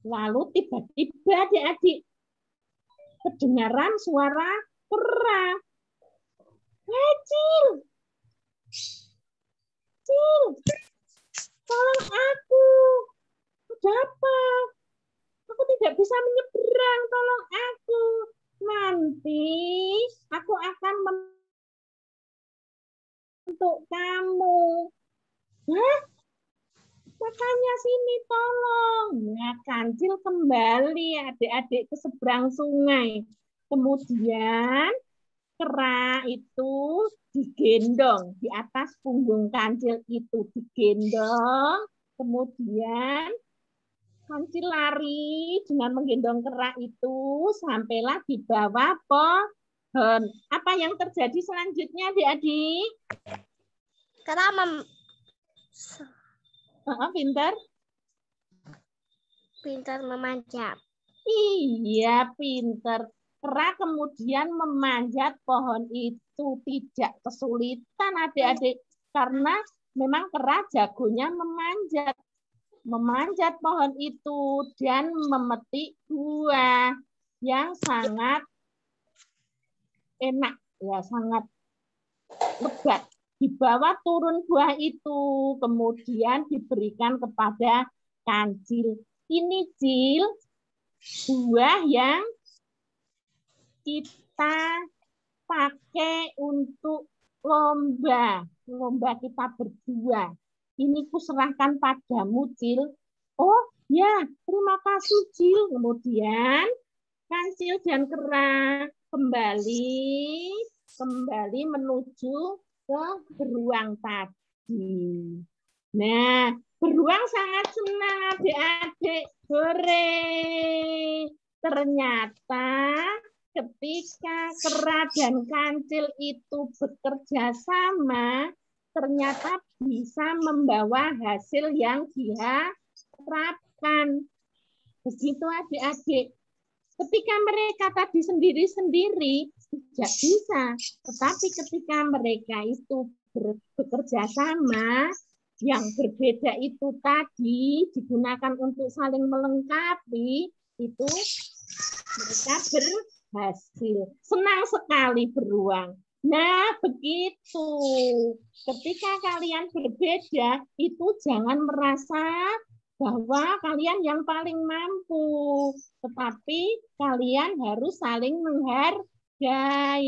A: Lalu tiba-tiba adik-adik kedengaran suara kera. Cil, tolong aku. Ada apa? Aku tidak bisa menyeberang, tolong aku. Nanti aku akan untuk kamu. Hah? Makanya sini tolong. Nah, kancil kembali adik-adik ke seberang sungai. Kemudian kera itu digendong di atas punggung kancil itu digendong. Kemudian kancil lari dengan menggendong kera itu sampailah di bawah pohon. Apa yang terjadi selanjutnya, adik-adik?
E: Kera pintar memanjat.
A: Iya, pintar. Kera kemudian memanjat pohon itu tidak kesulitan adik-adik. Karena memang kera jagonya memanjat pohon itu dan memetik buah yang sangat enak, ya sangat lebat. Dibawa turun buah itu, kemudian diberikan kepada kancil. Ini Cil, buah yang kita pakai untuk lomba kita berdua. Ini kuserahkan padamu, Cil. Oh, Ya, terima kasih Cil. Kemudian Kancil dan Kera kembali menuju ke beruang tadi. Nah, beruang sangat senang adik-adik. Hore. Ternyata ketika Kera dan Kancil itu bekerja sama, ternyata bisa membawa hasil yang diharapkan. Begitu adik-adik. Ketika mereka tadi sendiri-sendiri tidak bisa, tetapi ketika mereka itu bekerja sama, yang berbeda itu tadi digunakan untuk saling melengkapi, itu mereka berhasil. Senang sekali beruang. Nah, begitu. Ketika kalian berbeda, itu jangan merasa bahwa kalian yang paling mampu, tetapi kalian harus saling menghargai.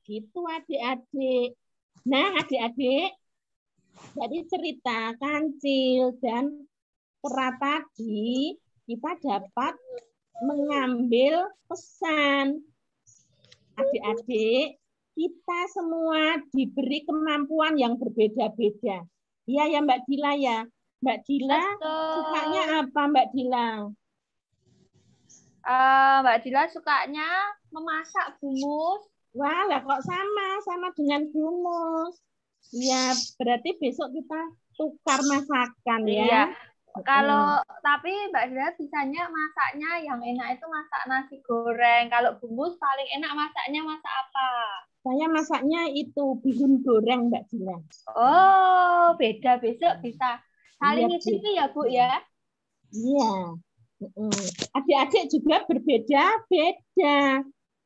A: Gitu adik-adik. Nah, adik-adik, dari cerita Kancil dan Kera tadi, kita dapat mengambil pesan. Adik-adik, kita semua diberi kemampuan yang berbeda-beda. Iya ya Mbak Dila ya. Mbak Dila sukanya apa Mbak Dila?
B: Mbak Dila sukanya memasak, Gumus.
A: Wah, lah kok sama dengan Gumus. Ya, berarti besok kita tukar masakan ya.
B: Iya. Kalau tapi Mbak Dila bisanya masaknya yang enak itu masak nasi goreng. Kalau Gumus paling enak masaknya masak apa?
A: Saya masaknya itu bihun goreng Mbak Dila.
B: Oh, beda, besok bisa saling ngicipi ya Bu ya.
A: Iya. Adik-adik juga berbeda-beda.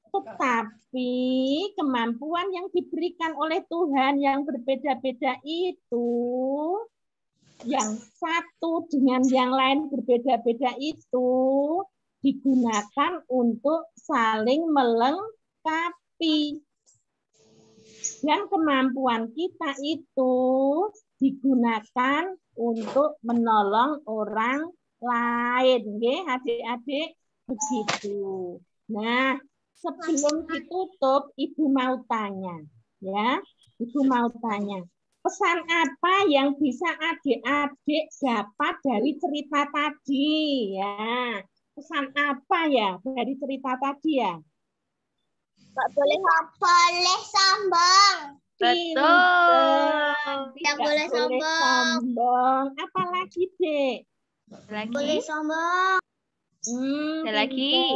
A: Tetapi kemampuan yang diberikan oleh Tuhan yang berbeda-beda itu, yang satu dengan yang lain berbeda-beda itu, digunakan untuk saling melengkapi. Dan kemampuan kita itu digunakan untuk menolong orang lain. Nggih, adik-adik, begitu. Nah, sebelum ditutup, Ibu mau tanya. Ya, Ibu mau tanya. Pesan apa yang bisa adik-adik dapat dari cerita tadi? Ya, pesan apa ya dari cerita tadi ya?
E: Nggak boleh sombong.
B: Betul.
E: Tidak boleh sombong.
A: Apalagi, Dek?
B: Lagi.
E: Boleh sombong.
B: Ada lagi.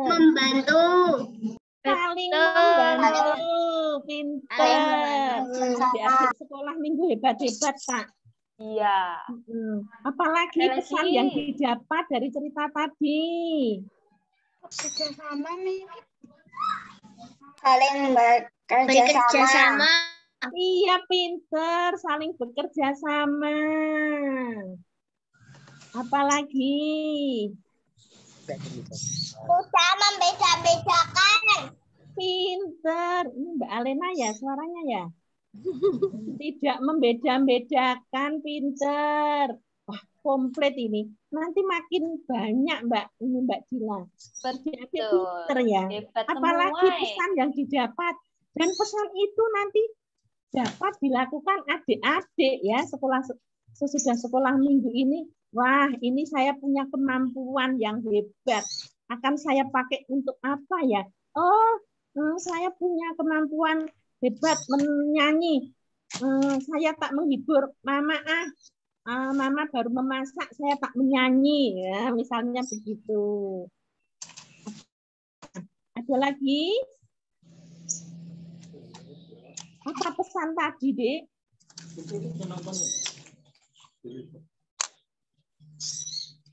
E: Membantu.
A: Saling membantu. Pinter. Adik-adik sekolah minggu hebat-hebat, Pak.
B: Iya.
A: Apalagi pesan yang didapat dari cerita tadi?
E: Bekerja sama nih. Saling bekerja sama.
A: Iya, pinter. Saling bekerja sama. Apalagi?
E: Usaha membeda-bedakan.
A: Pinter. Ini Mbak Alena ya suaranya ya? Tidak membeda-bedakan, pinter. Wah, komplit ini. Nanti makin banyak Mbak ini Mbak Dila. Pinter ya. Apalagi pesan yang didapat. Dan pesan itu nanti dapat dilakukan adik-adik ya sesudah sekolah minggu ini. Wah, ini saya punya kemampuan yang hebat. Akan saya pakai untuk apa ya? Oh, saya punya kemampuan hebat menyanyi. Saya tak menghibur Mama Mama baru memasak, saya tak menyanyi ya, misalnya begitu. Ada lagi? Apa pesan tadi, Dek?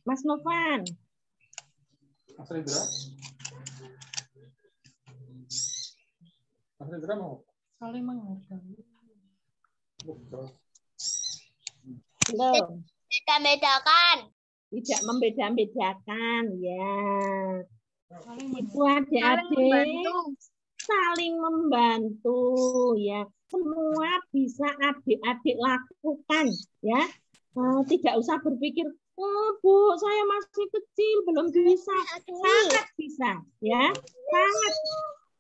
A: Mas Novan.
H: Mas Rendra? Mas Rendra mau?
F: Saling menghargai.
A: Belum.
E: Beda-bedakan.
A: Tidak membeda-bedakan, ya. Ibu adik-adik saling membantu, ya. Semua bisa adik-adik lakukan, ya. Tidak usah berpikir, oh Bu, saya masih kecil, belum bisa. Sangat bisa, ya, sangat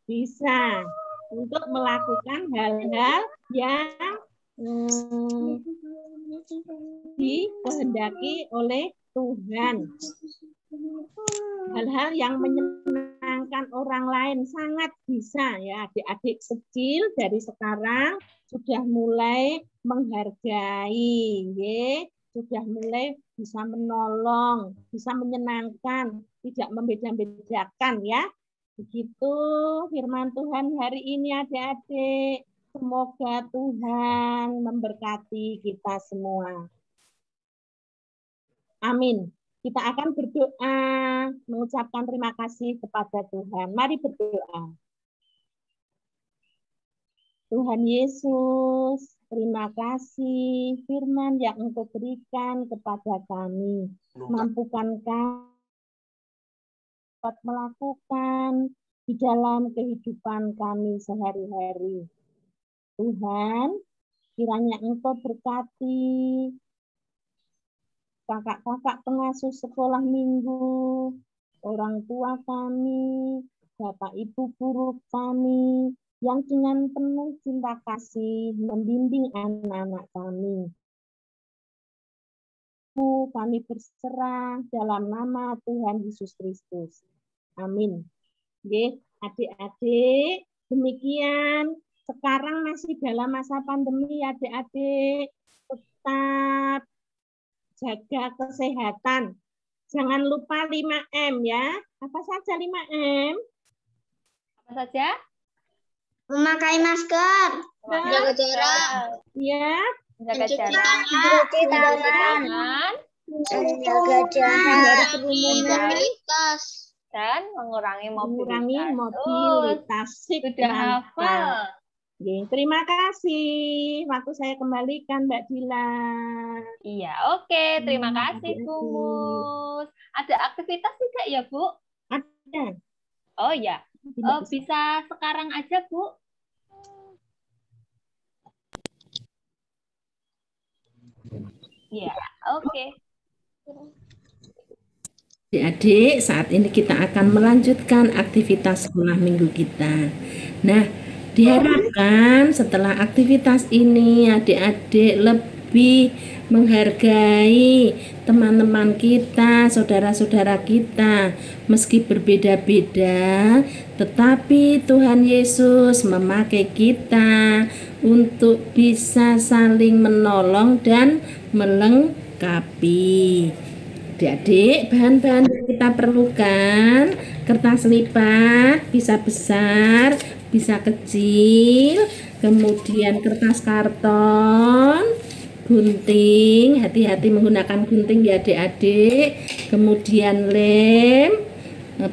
A: bisa untuk melakukan hal-hal yang dikehendaki oleh Tuhan. Hal-hal yang menyenangkan orang lain sangat bisa, ya, adik-adik kecil dari sekarang sudah mulai menghargai, ya, sudah mulai bisa menolong, bisa menyenangkan, tidak membeda-bedakan, ya. Begitu firman Tuhan hari ini adik-adik. Semoga Tuhan memberkati kita semua. Amin. Kita akan berdoa, mengucapkan terima kasih kepada Tuhan. Mari berdoa. Tuhan Yesus, terima kasih firman yang Engkau berikan kepada kami. Mampukan kami dapat melakukan di dalam kehidupan kami sehari-hari. Tuhan, kiranya Engkau berkati kakak-kakak pengasuh sekolah minggu, orang tua kami, Bapak Ibu guru kami, yang dengan penuh cinta kasih membimbing anak-anak kami. Kami berserah dalam nama Tuhan Yesus Kristus. Amin. Oke, adik-adik, demikian. Sekarang masih dalam masa pandemi, adik-adik. Tetap jaga kesehatan. Jangan lupa 5M, ya. Apa saja 5M?
B: Apa saja?
E: Memakai masker,
B: Jaga jarak.
A: Ya.
B: Jaga
E: mencuci
B: jarak.
E: cuci tangan, menjaga jarak, mobilitas,
B: Dan mengurangi
A: Mengurangi
B: mobilitas.
A: mobilitas. Sip,
B: Sudah
A: mantap.
B: hafal.
A: Oke, terima kasih. Waktu saya kembalikan Mbak Dila.
B: Iya, oke. Terima kasih,
A: adik-adik.
B: Kumus. Ada aktivitas tidak ya, Bu?
A: Ada.
B: Oh ya.
A: Tidak
B: Bisa sekarang aja, Bu. Iya, oke.
D: Adik-adik, saat ini kita akan melanjutkan aktivitas sekolah minggu kita. Nah, diharapkan setelah aktivitas ini adik-adik lebih menghargai teman-teman kita, saudara-saudara kita. Meski berbeda-beda, tetapi Tuhan Yesus memakai kita untuk bisa saling menolong dan melengkapi. Adik-adik, bahan-bahan yang kita perlukan, kertas lipat, bisa besar, bisa kecil, kemudian kertas karton, gunting, hati-hati menggunakan gunting ya adik-adik, kemudian lem,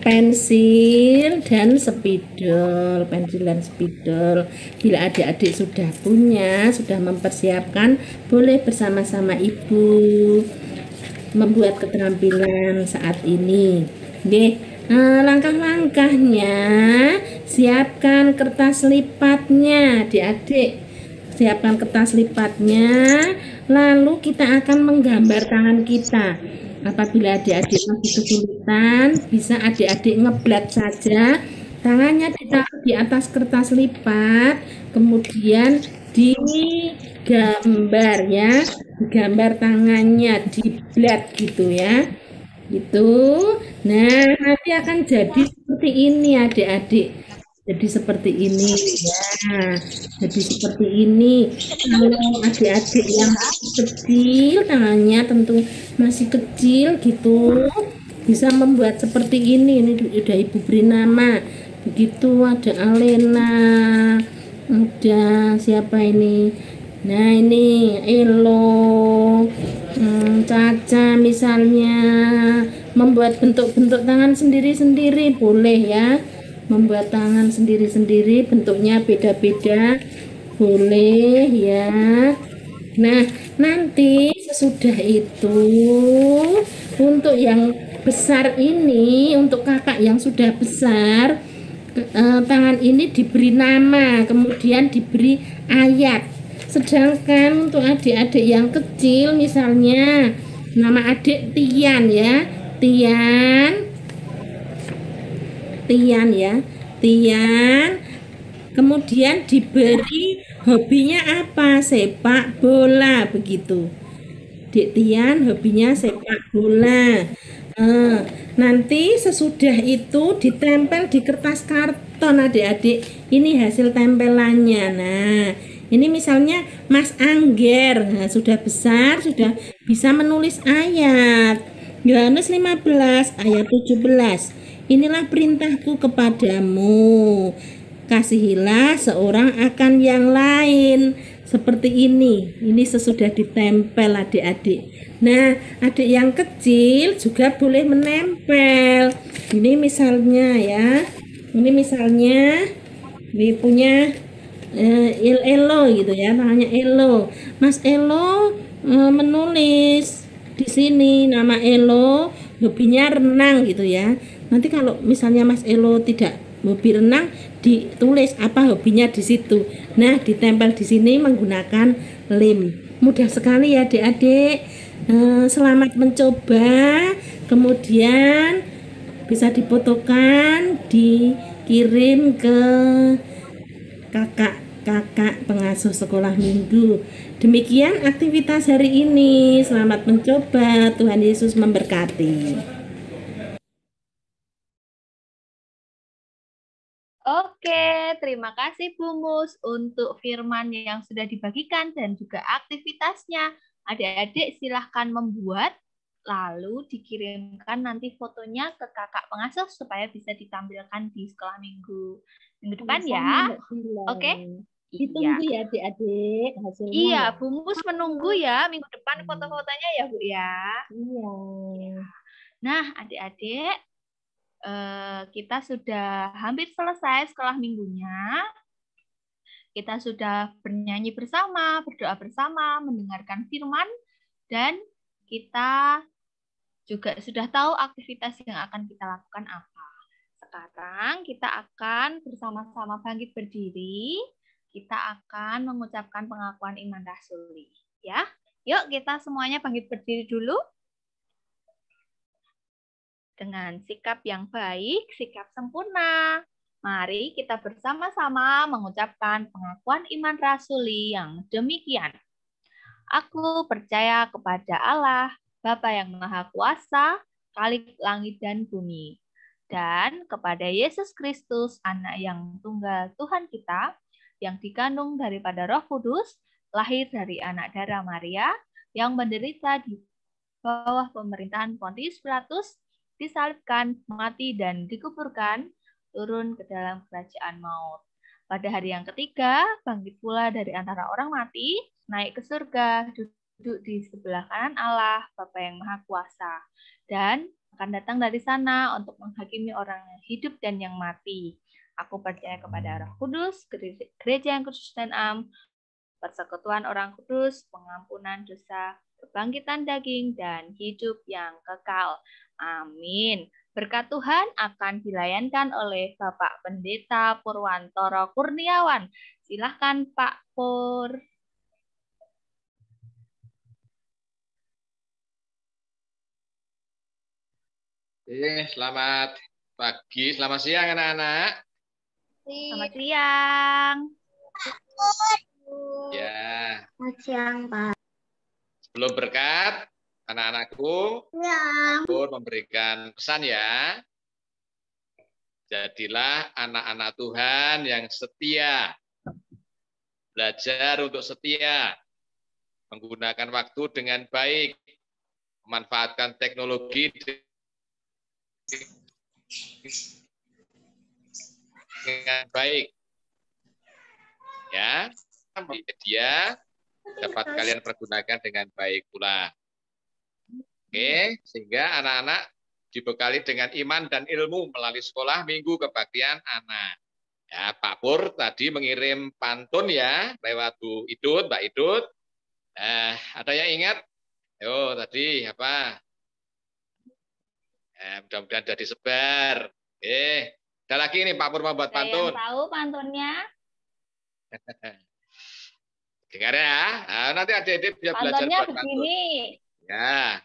D: pensil, dan spidol, pensil dan spidol. Bila adik-adik sudah punya, sudah mempersiapkan, boleh bersama-sama ibu membuat keterampilan saat ini. Langkah-langkahnya, siapkan kertas lipatnya, adik-adik. Siapkan kertas lipatnya, lalu kita akan menggambar tangan kita. Apabila adik-adik masih kesulitan, bisa adik-adik ngeblat saja. Tangannya ditaruh di atas kertas lipat, kemudian digambar ya, digambar tangannya, diblat gitu ya, gitu. Nah, nanti akan jadi seperti ini adik-adik, jadi seperti ini ya, jadi seperti ini. Kalau adik-adik yang kecil, tangannya tentu masih kecil gitu, bisa membuat seperti ini udah ibu beri nama. Begitu, ada Alena, ada siapa ini, nah ini Elo, Caca misalnya. Membuat bentuk-bentuk tangan sendiri-sendiri boleh ya, membuat tangan sendiri-sendiri, bentuknya beda-beda boleh ya. Nah, nanti sesudah itu untuk yang besar ini, untuk kakak yang sudah besar, tangan ini diberi nama, kemudian diberi ayat. Sedangkan untuk adik-adik yang kecil, misalnya nama adik Tian ya, Tian ya, Tian. Kemudian diberi hobinya apa? Sepak bola begitu. Dik Tian hobinya sepak bola. Nanti sesudah itu ditempel di kertas karton adik-adik. Ini hasil tempelannya. Nah, ini misalnya Mas Angger, nah, sudah besar, sudah bisa menulis ayat. Yohanes 15 ayat 17. Inilah perintahku kepadamu. Kasihilah seorang akan yang lain. Seperti ini. Ini sesudah ditempel adik-adik. Nah, adik yang kecil juga boleh menempel. Ini misalnya ya. Ini misalnya ini punya Elo gitu ya, namanya Elo. Mas Elo menulis di sini nama Elo, hobinya renang gitu ya. Nanti kalau misalnya Mas Elo tidak hobi renang, ditulis apa hobinya di situ. Nah, ditempel di sini menggunakan lem. Mudah sekali ya adik-adik. Selamat mencoba. Kemudian bisa difotokan, dikirim ke kakak pengasuh sekolah minggu. Demikian aktivitas hari ini. Selamat mencoba. Tuhan Yesus memberkati.
B: Oke, terima kasih Bu Mus untuk firman yang sudah dibagikan dan juga aktivitasnya. Adik-adik silahkan membuat, lalu dikirimkan nanti fotonya ke kakak pengasuh supaya bisa ditampilkan di sekolah minggu depan ya. Oke?
A: Ditunggu ya adik-adik hasilnya.
B: Iya, Bu Mus menunggu ya minggu depan foto-fotonya ya Bu ya.
A: Iya.
B: Nah, adik-adik, kita sudah hampir selesai sekolah minggunya. Kita sudah bernyanyi bersama, berdoa bersama, mendengarkan firman, dan kita juga sudah tahu aktivitas yang akan kita lakukan apa. Sekarang kita akan bersama-sama bangkit berdiri. Kita akan mengucapkan pengakuan iman rasuli. Ya, yuk kita semuanya bangkit berdiri dulu. Dengan sikap yang baik, sikap sempurna. Mari kita bersama-sama mengucapkan pengakuan iman rasuli yang demikian. Aku percaya kepada Allah, Bapa yang Maha Kuasa, Khalik langit dan bumi, dan kepada Yesus Kristus, Anak yang tunggal Tuhan kita, yang dikandung daripada Roh Kudus, lahir dari anak darah Maria, yang menderita di bawah pemerintahan Pontius Pilatus, disalibkan, mati, dan dikuburkan, turun ke dalam kerajaan maut. Pada hari yang ketiga, bangkit pula dari antara orang mati, naik ke surga, duduk di sebelah kanan Allah, Bapa yang Maha Kuasa, dan akan datang dari sana untuk menghakimi orang yang hidup dan yang mati. Aku percaya kepada Roh Kudus, gereja yang kudus dan am, persekutuan orang kudus, pengampunan dosa, kebangkitan daging, dan hidup yang kekal. Amin. Berkat Tuhan akan dilayankan oleh Bapak Pendeta Purwantoro Kurniawan. Silahkan Pak Pur.
J: Selamat pagi, selamat siang anak-anak.
B: Selamat siang.
J: Ya.
E: Selamat siang, Pak.
J: Sebelum berkat, anak-anakku, Pur memberikan pesan ya. Jadilah anak-anak Tuhan yang setia. Belajar untuk setia. Menggunakan waktu dengan baik. Memanfaatkan teknologi dengan baik. Ya, media dapat kalian pergunakan dengan baik pula. Oke, sehingga anak-anak dibekali dengan iman dan ilmu melalui sekolah minggu kebaktian anak. Ya, Pak Pur tadi mengirim pantun ya lewat Bu Idut, Mbak Idut. Ada yang ingat? Yo, tadi apa? Mudah-mudahan sudah disebar. Ada lagi nih Pak Pur membuat pantun.
B: Ada yang tahu pantunnya?
J: Dengar ya. Nah, nanti adik-adik bisa belajar
B: Contohnya
J: buat pantun.
B: begini.
J: Ya.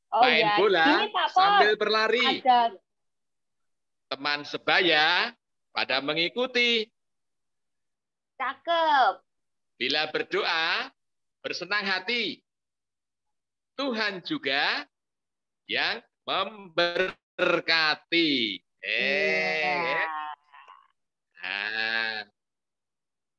B: Oh
J: Main
B: ya,
J: bola
B: gini Pak Pop.
J: sambil berlari.
B: Ada
J: Teman sebaya pada mengikuti.
B: cakep.
J: Bila berdoa, bersenang hati. Tuhan juga yang memberkati. Nah,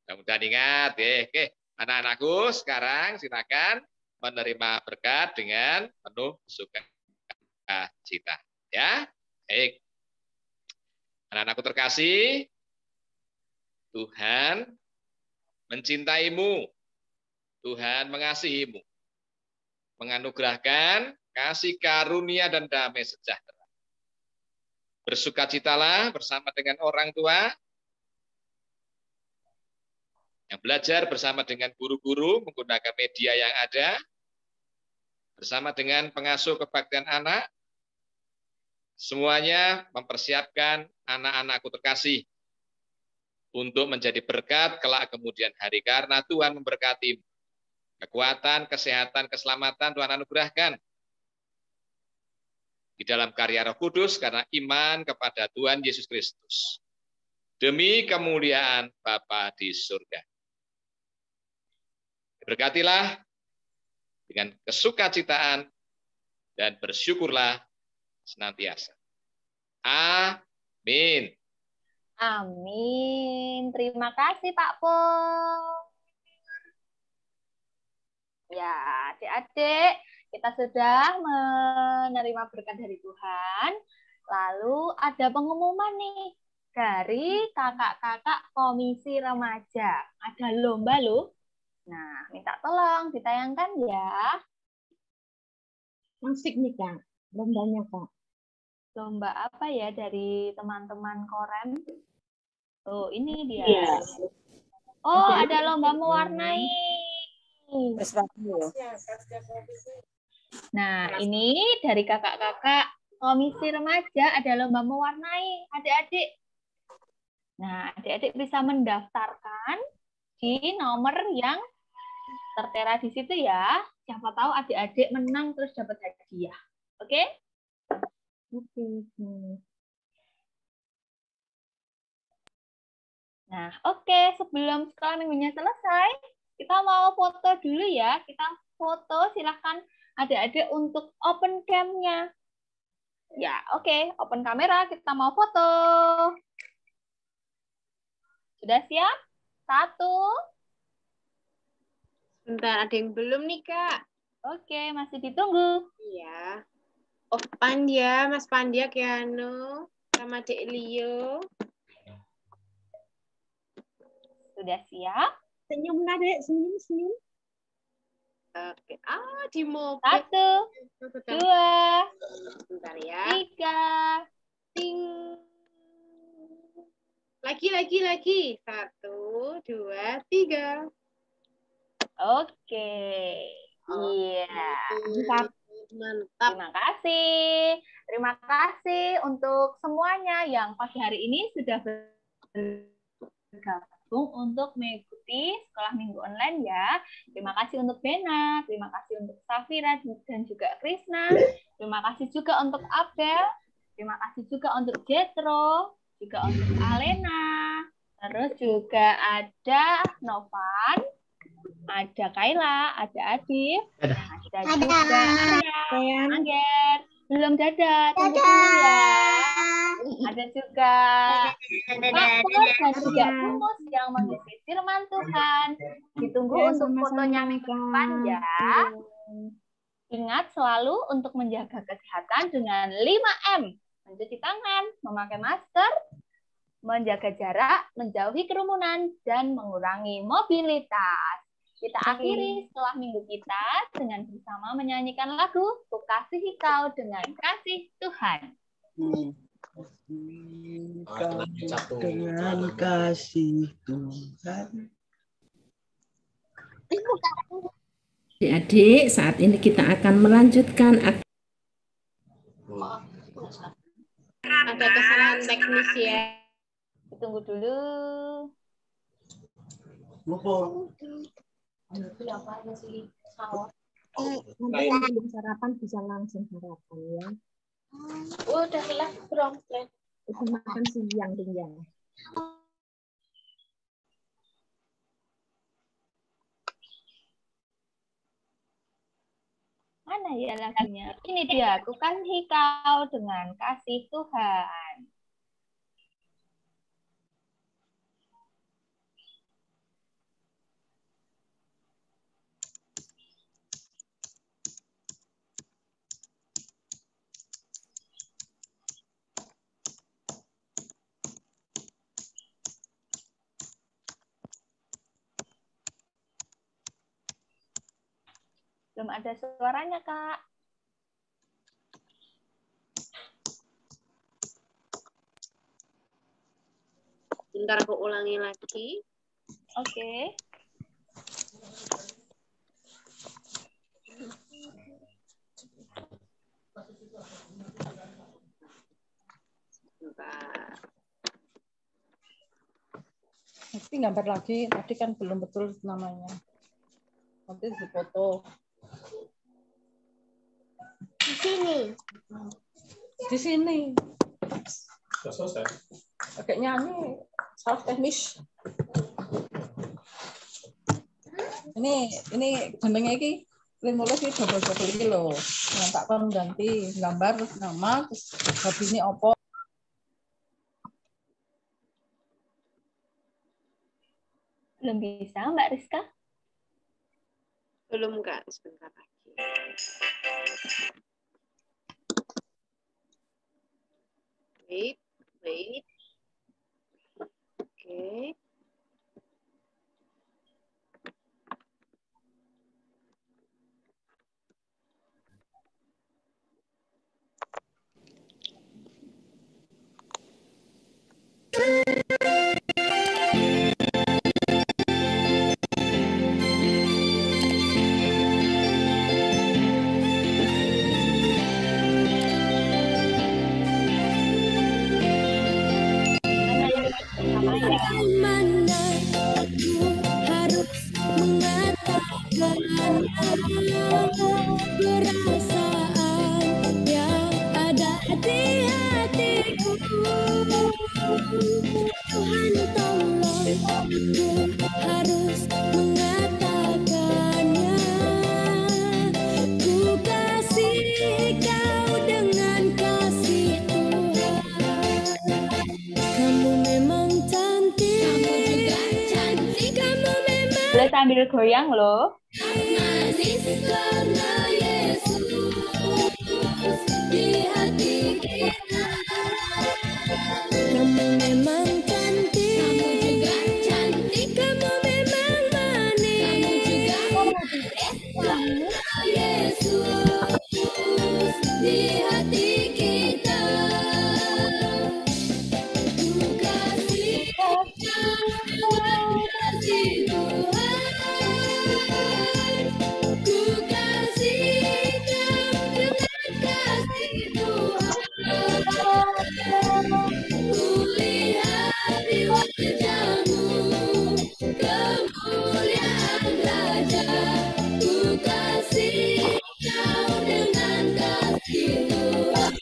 J: mudah-mudahan ingat. Oke. Anak-anakku sekarang silakan menerima berkat dengan penuh sukacita. Ya, baik. Anak-anakku terkasih, Tuhan mencintaimu, Tuhan mengasihimu, menganugerahkan kasih karunia dan damai sejahtera. Bersukacitalah bersama dengan orang tua, yang belajar bersama dengan guru-guru menggunakan media yang ada, bersama dengan pengasuh kebaktian anak, semuanya mempersiapkan anak-anakku terkasih untuk menjadi berkat kelak kemudian hari, karena Tuhan memberkati kekuatan, kesehatan, keselamatan Tuhan anugerahkan di dalam karya Roh Kudus karena iman kepada Tuhan Yesus Kristus. Demi kemuliaan Bapa di surga. Berkatilah dengan kesukacitaan dan bersyukurlah senantiasa. Amin.
B: Amin. Terima kasih Pak Po. Ya, adik-adik, kita sudah menerima berkat dari Tuhan. Lalu ada pengumuman nih dari kakak-kakak Komisi Remaja. Ada lomba loh. Nah, minta tolong ditayangkan ya.
A: Asik nih Kak, lombanya Kak.
B: Lomba apa ya dari teman-teman Korem? Oh, ini dia.
A: Iya.
B: Oh, ada lomba mewarnai. Nah, ini dari kakak-kakak Komisi Remaja ada lomba mewarnai adik-adik. Nah, adik-adik bisa mendaftarkan di nomor yang tertera di situ ya. Siapa tahu adik-adik menang terus dapat hadiah. Oke?
A: Oke.
B: Nah, oke. Sebelum sekolah minggunya selesai, kita mau foto dulu ya. Kita foto, silahkan adik-adik untuk open cam-nya. Ya, oke. Open kamera, kita mau foto. Sudah siap? 1.
K: Bentar, ada yang belum nih, Kak.
B: Oke, masih ditunggu.
K: Iya. Oh, Pandia, Mas Pandia, Keanu, sama Dek Leo.
B: Sudah siap?
A: Senyum, Dek. Senyum.
K: Oke. Di mobil.
B: 1, 2,
K: bentar ya.
B: 3.
K: Ting. Lagi. 1, 2, 3.
B: Oke. Iya.
K: Mantap.
B: Terima kasih. Terima kasih untuk semuanya yang pagi hari ini sudah bergabung untuk mengikuti sekolah minggu online ya. Terima kasih untuk Bena, terima kasih untuk Safira dan juga Krisna. Terima kasih juga untuk Abel, terima kasih juga untuk Jetro, juga untuk Alena. Terus juga ada Novan, ada Kaila, ada Adif, ada juga Arya, Angger. Belum dadah, tunggu dulu ya. Ada juga Makmur dan juga Humus yang mengisi firman Tuhan. Ditunggu untuk fotonya minggu depan ya. Ingat selalu untuk menjaga kesehatan dengan 5M. Mencuci tangan, memakai masker, menjaga jarak, menjauhi kerumunan, dan mengurangi mobilitas. Kita akhiri setelah minggu kita dengan bersama menyanyikan lagu Ku Kasihi Kau dengan Kasih Tuhan.
L: Dengan kasih Tuhan.
D: Adik-adik, saat ini kita akan melanjutkan
K: ada kesalahan teknis ya.
B: Tunggu dulu.
A: Nanti yang belum sarapan bisa langsung sarapan ya.
E: Udah kelas belum?
A: Udah makan siang tinggal.
B: Mana ya lagunya? Ini dia, aku kasihi kau dengan kasih Tuhan. Belum ada suaranya, Kak.
K: Bentar aku ulangi lagi.
B: Oke.
K: Bentar.
M: Nanti gambar lagi, tadi kan belum betul namanya. Nanti difoto.
E: Di sini.
M: Di sini.
N: Sudah selesai.
M: Pakai nyanyi, salah teknis. Ini jenenge iki nulis iki double iki lho. Yang tak kon ganti gambar terus nama terus hobine opo.
B: Belum bisa, Mbak Rizka?
K: Belum, Kak. Sebentar lagi. Wait. Oke.
O: Mana aku harus mengatakan perasaan yang ada di hatiku. Tuhan tolong aku harus mengatakannya. Ku kasih kau dengan kasih Tuhan. Kamu memang cantik. Kamu juga cantik. Kamu memang
B: Boleh sambil goyang loh.
O: manis karena Yesus di hati kita. Kamu memang cantik. Kamu juga cantik. Kamu memang manis. Kamu juga manis karena Yesus di hati kita. Ku kasih kau dengan kasih Tuhan. Ku kasih kau dengan kasih Tuhan. Ku lihat di wajahmu kemuliaan Raja. Ku kasih kau dengan kasih Tuhan.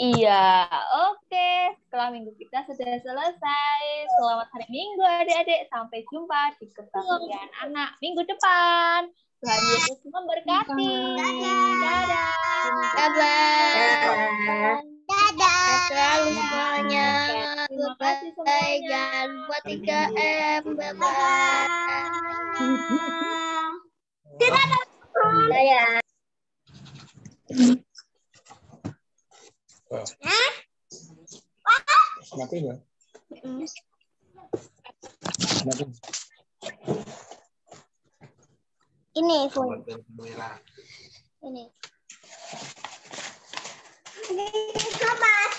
B: Iya, oke. Sekolah minggu kita sudah selesai. Selamat hari Minggu, adik-adik. Sampai jumpa di kebaktian anak minggu depan. Tuhan Yesus memberkati. Dadah.
E: Dadah selalu semuanya.
B: Terima kasih semuanya.
E: Jangan lupa 3M. Bye-bye. Saya.
N: Mati nggak? Mati.
E: Ini phone. Ini. Sobat.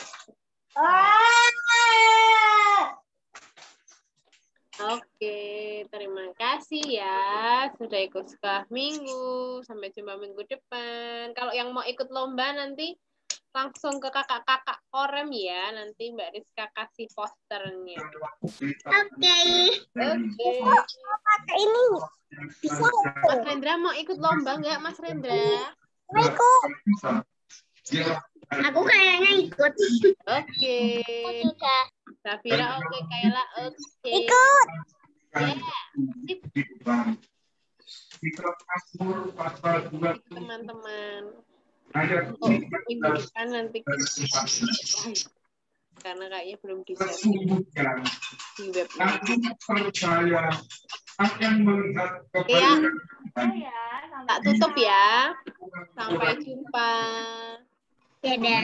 K: Oke, terima kasih ya sudah ikut sekolah minggu. Sampai jumpa minggu depan. Kalau yang mau ikut lomba nanti langsung ke kakak-kakak korem ya. Nanti Mbak Rizka kasih posternya.
E: Oke.
K: Oke.
E: Ini bisa.
K: Mas Rendra mau ikut lomba nggak, Mas Rendra?
E: Mau ikut. Aku kayaknya ikut.
K: Oke. Safira oke, Kayla oke.
E: Ikut.
K: Ya. Sip. Teman-teman. Oh, minggu depan nanti karena kayaknya belum bisa di webnya. Ya, tak tutup ya. Sampai jumpa.
E: Dadah.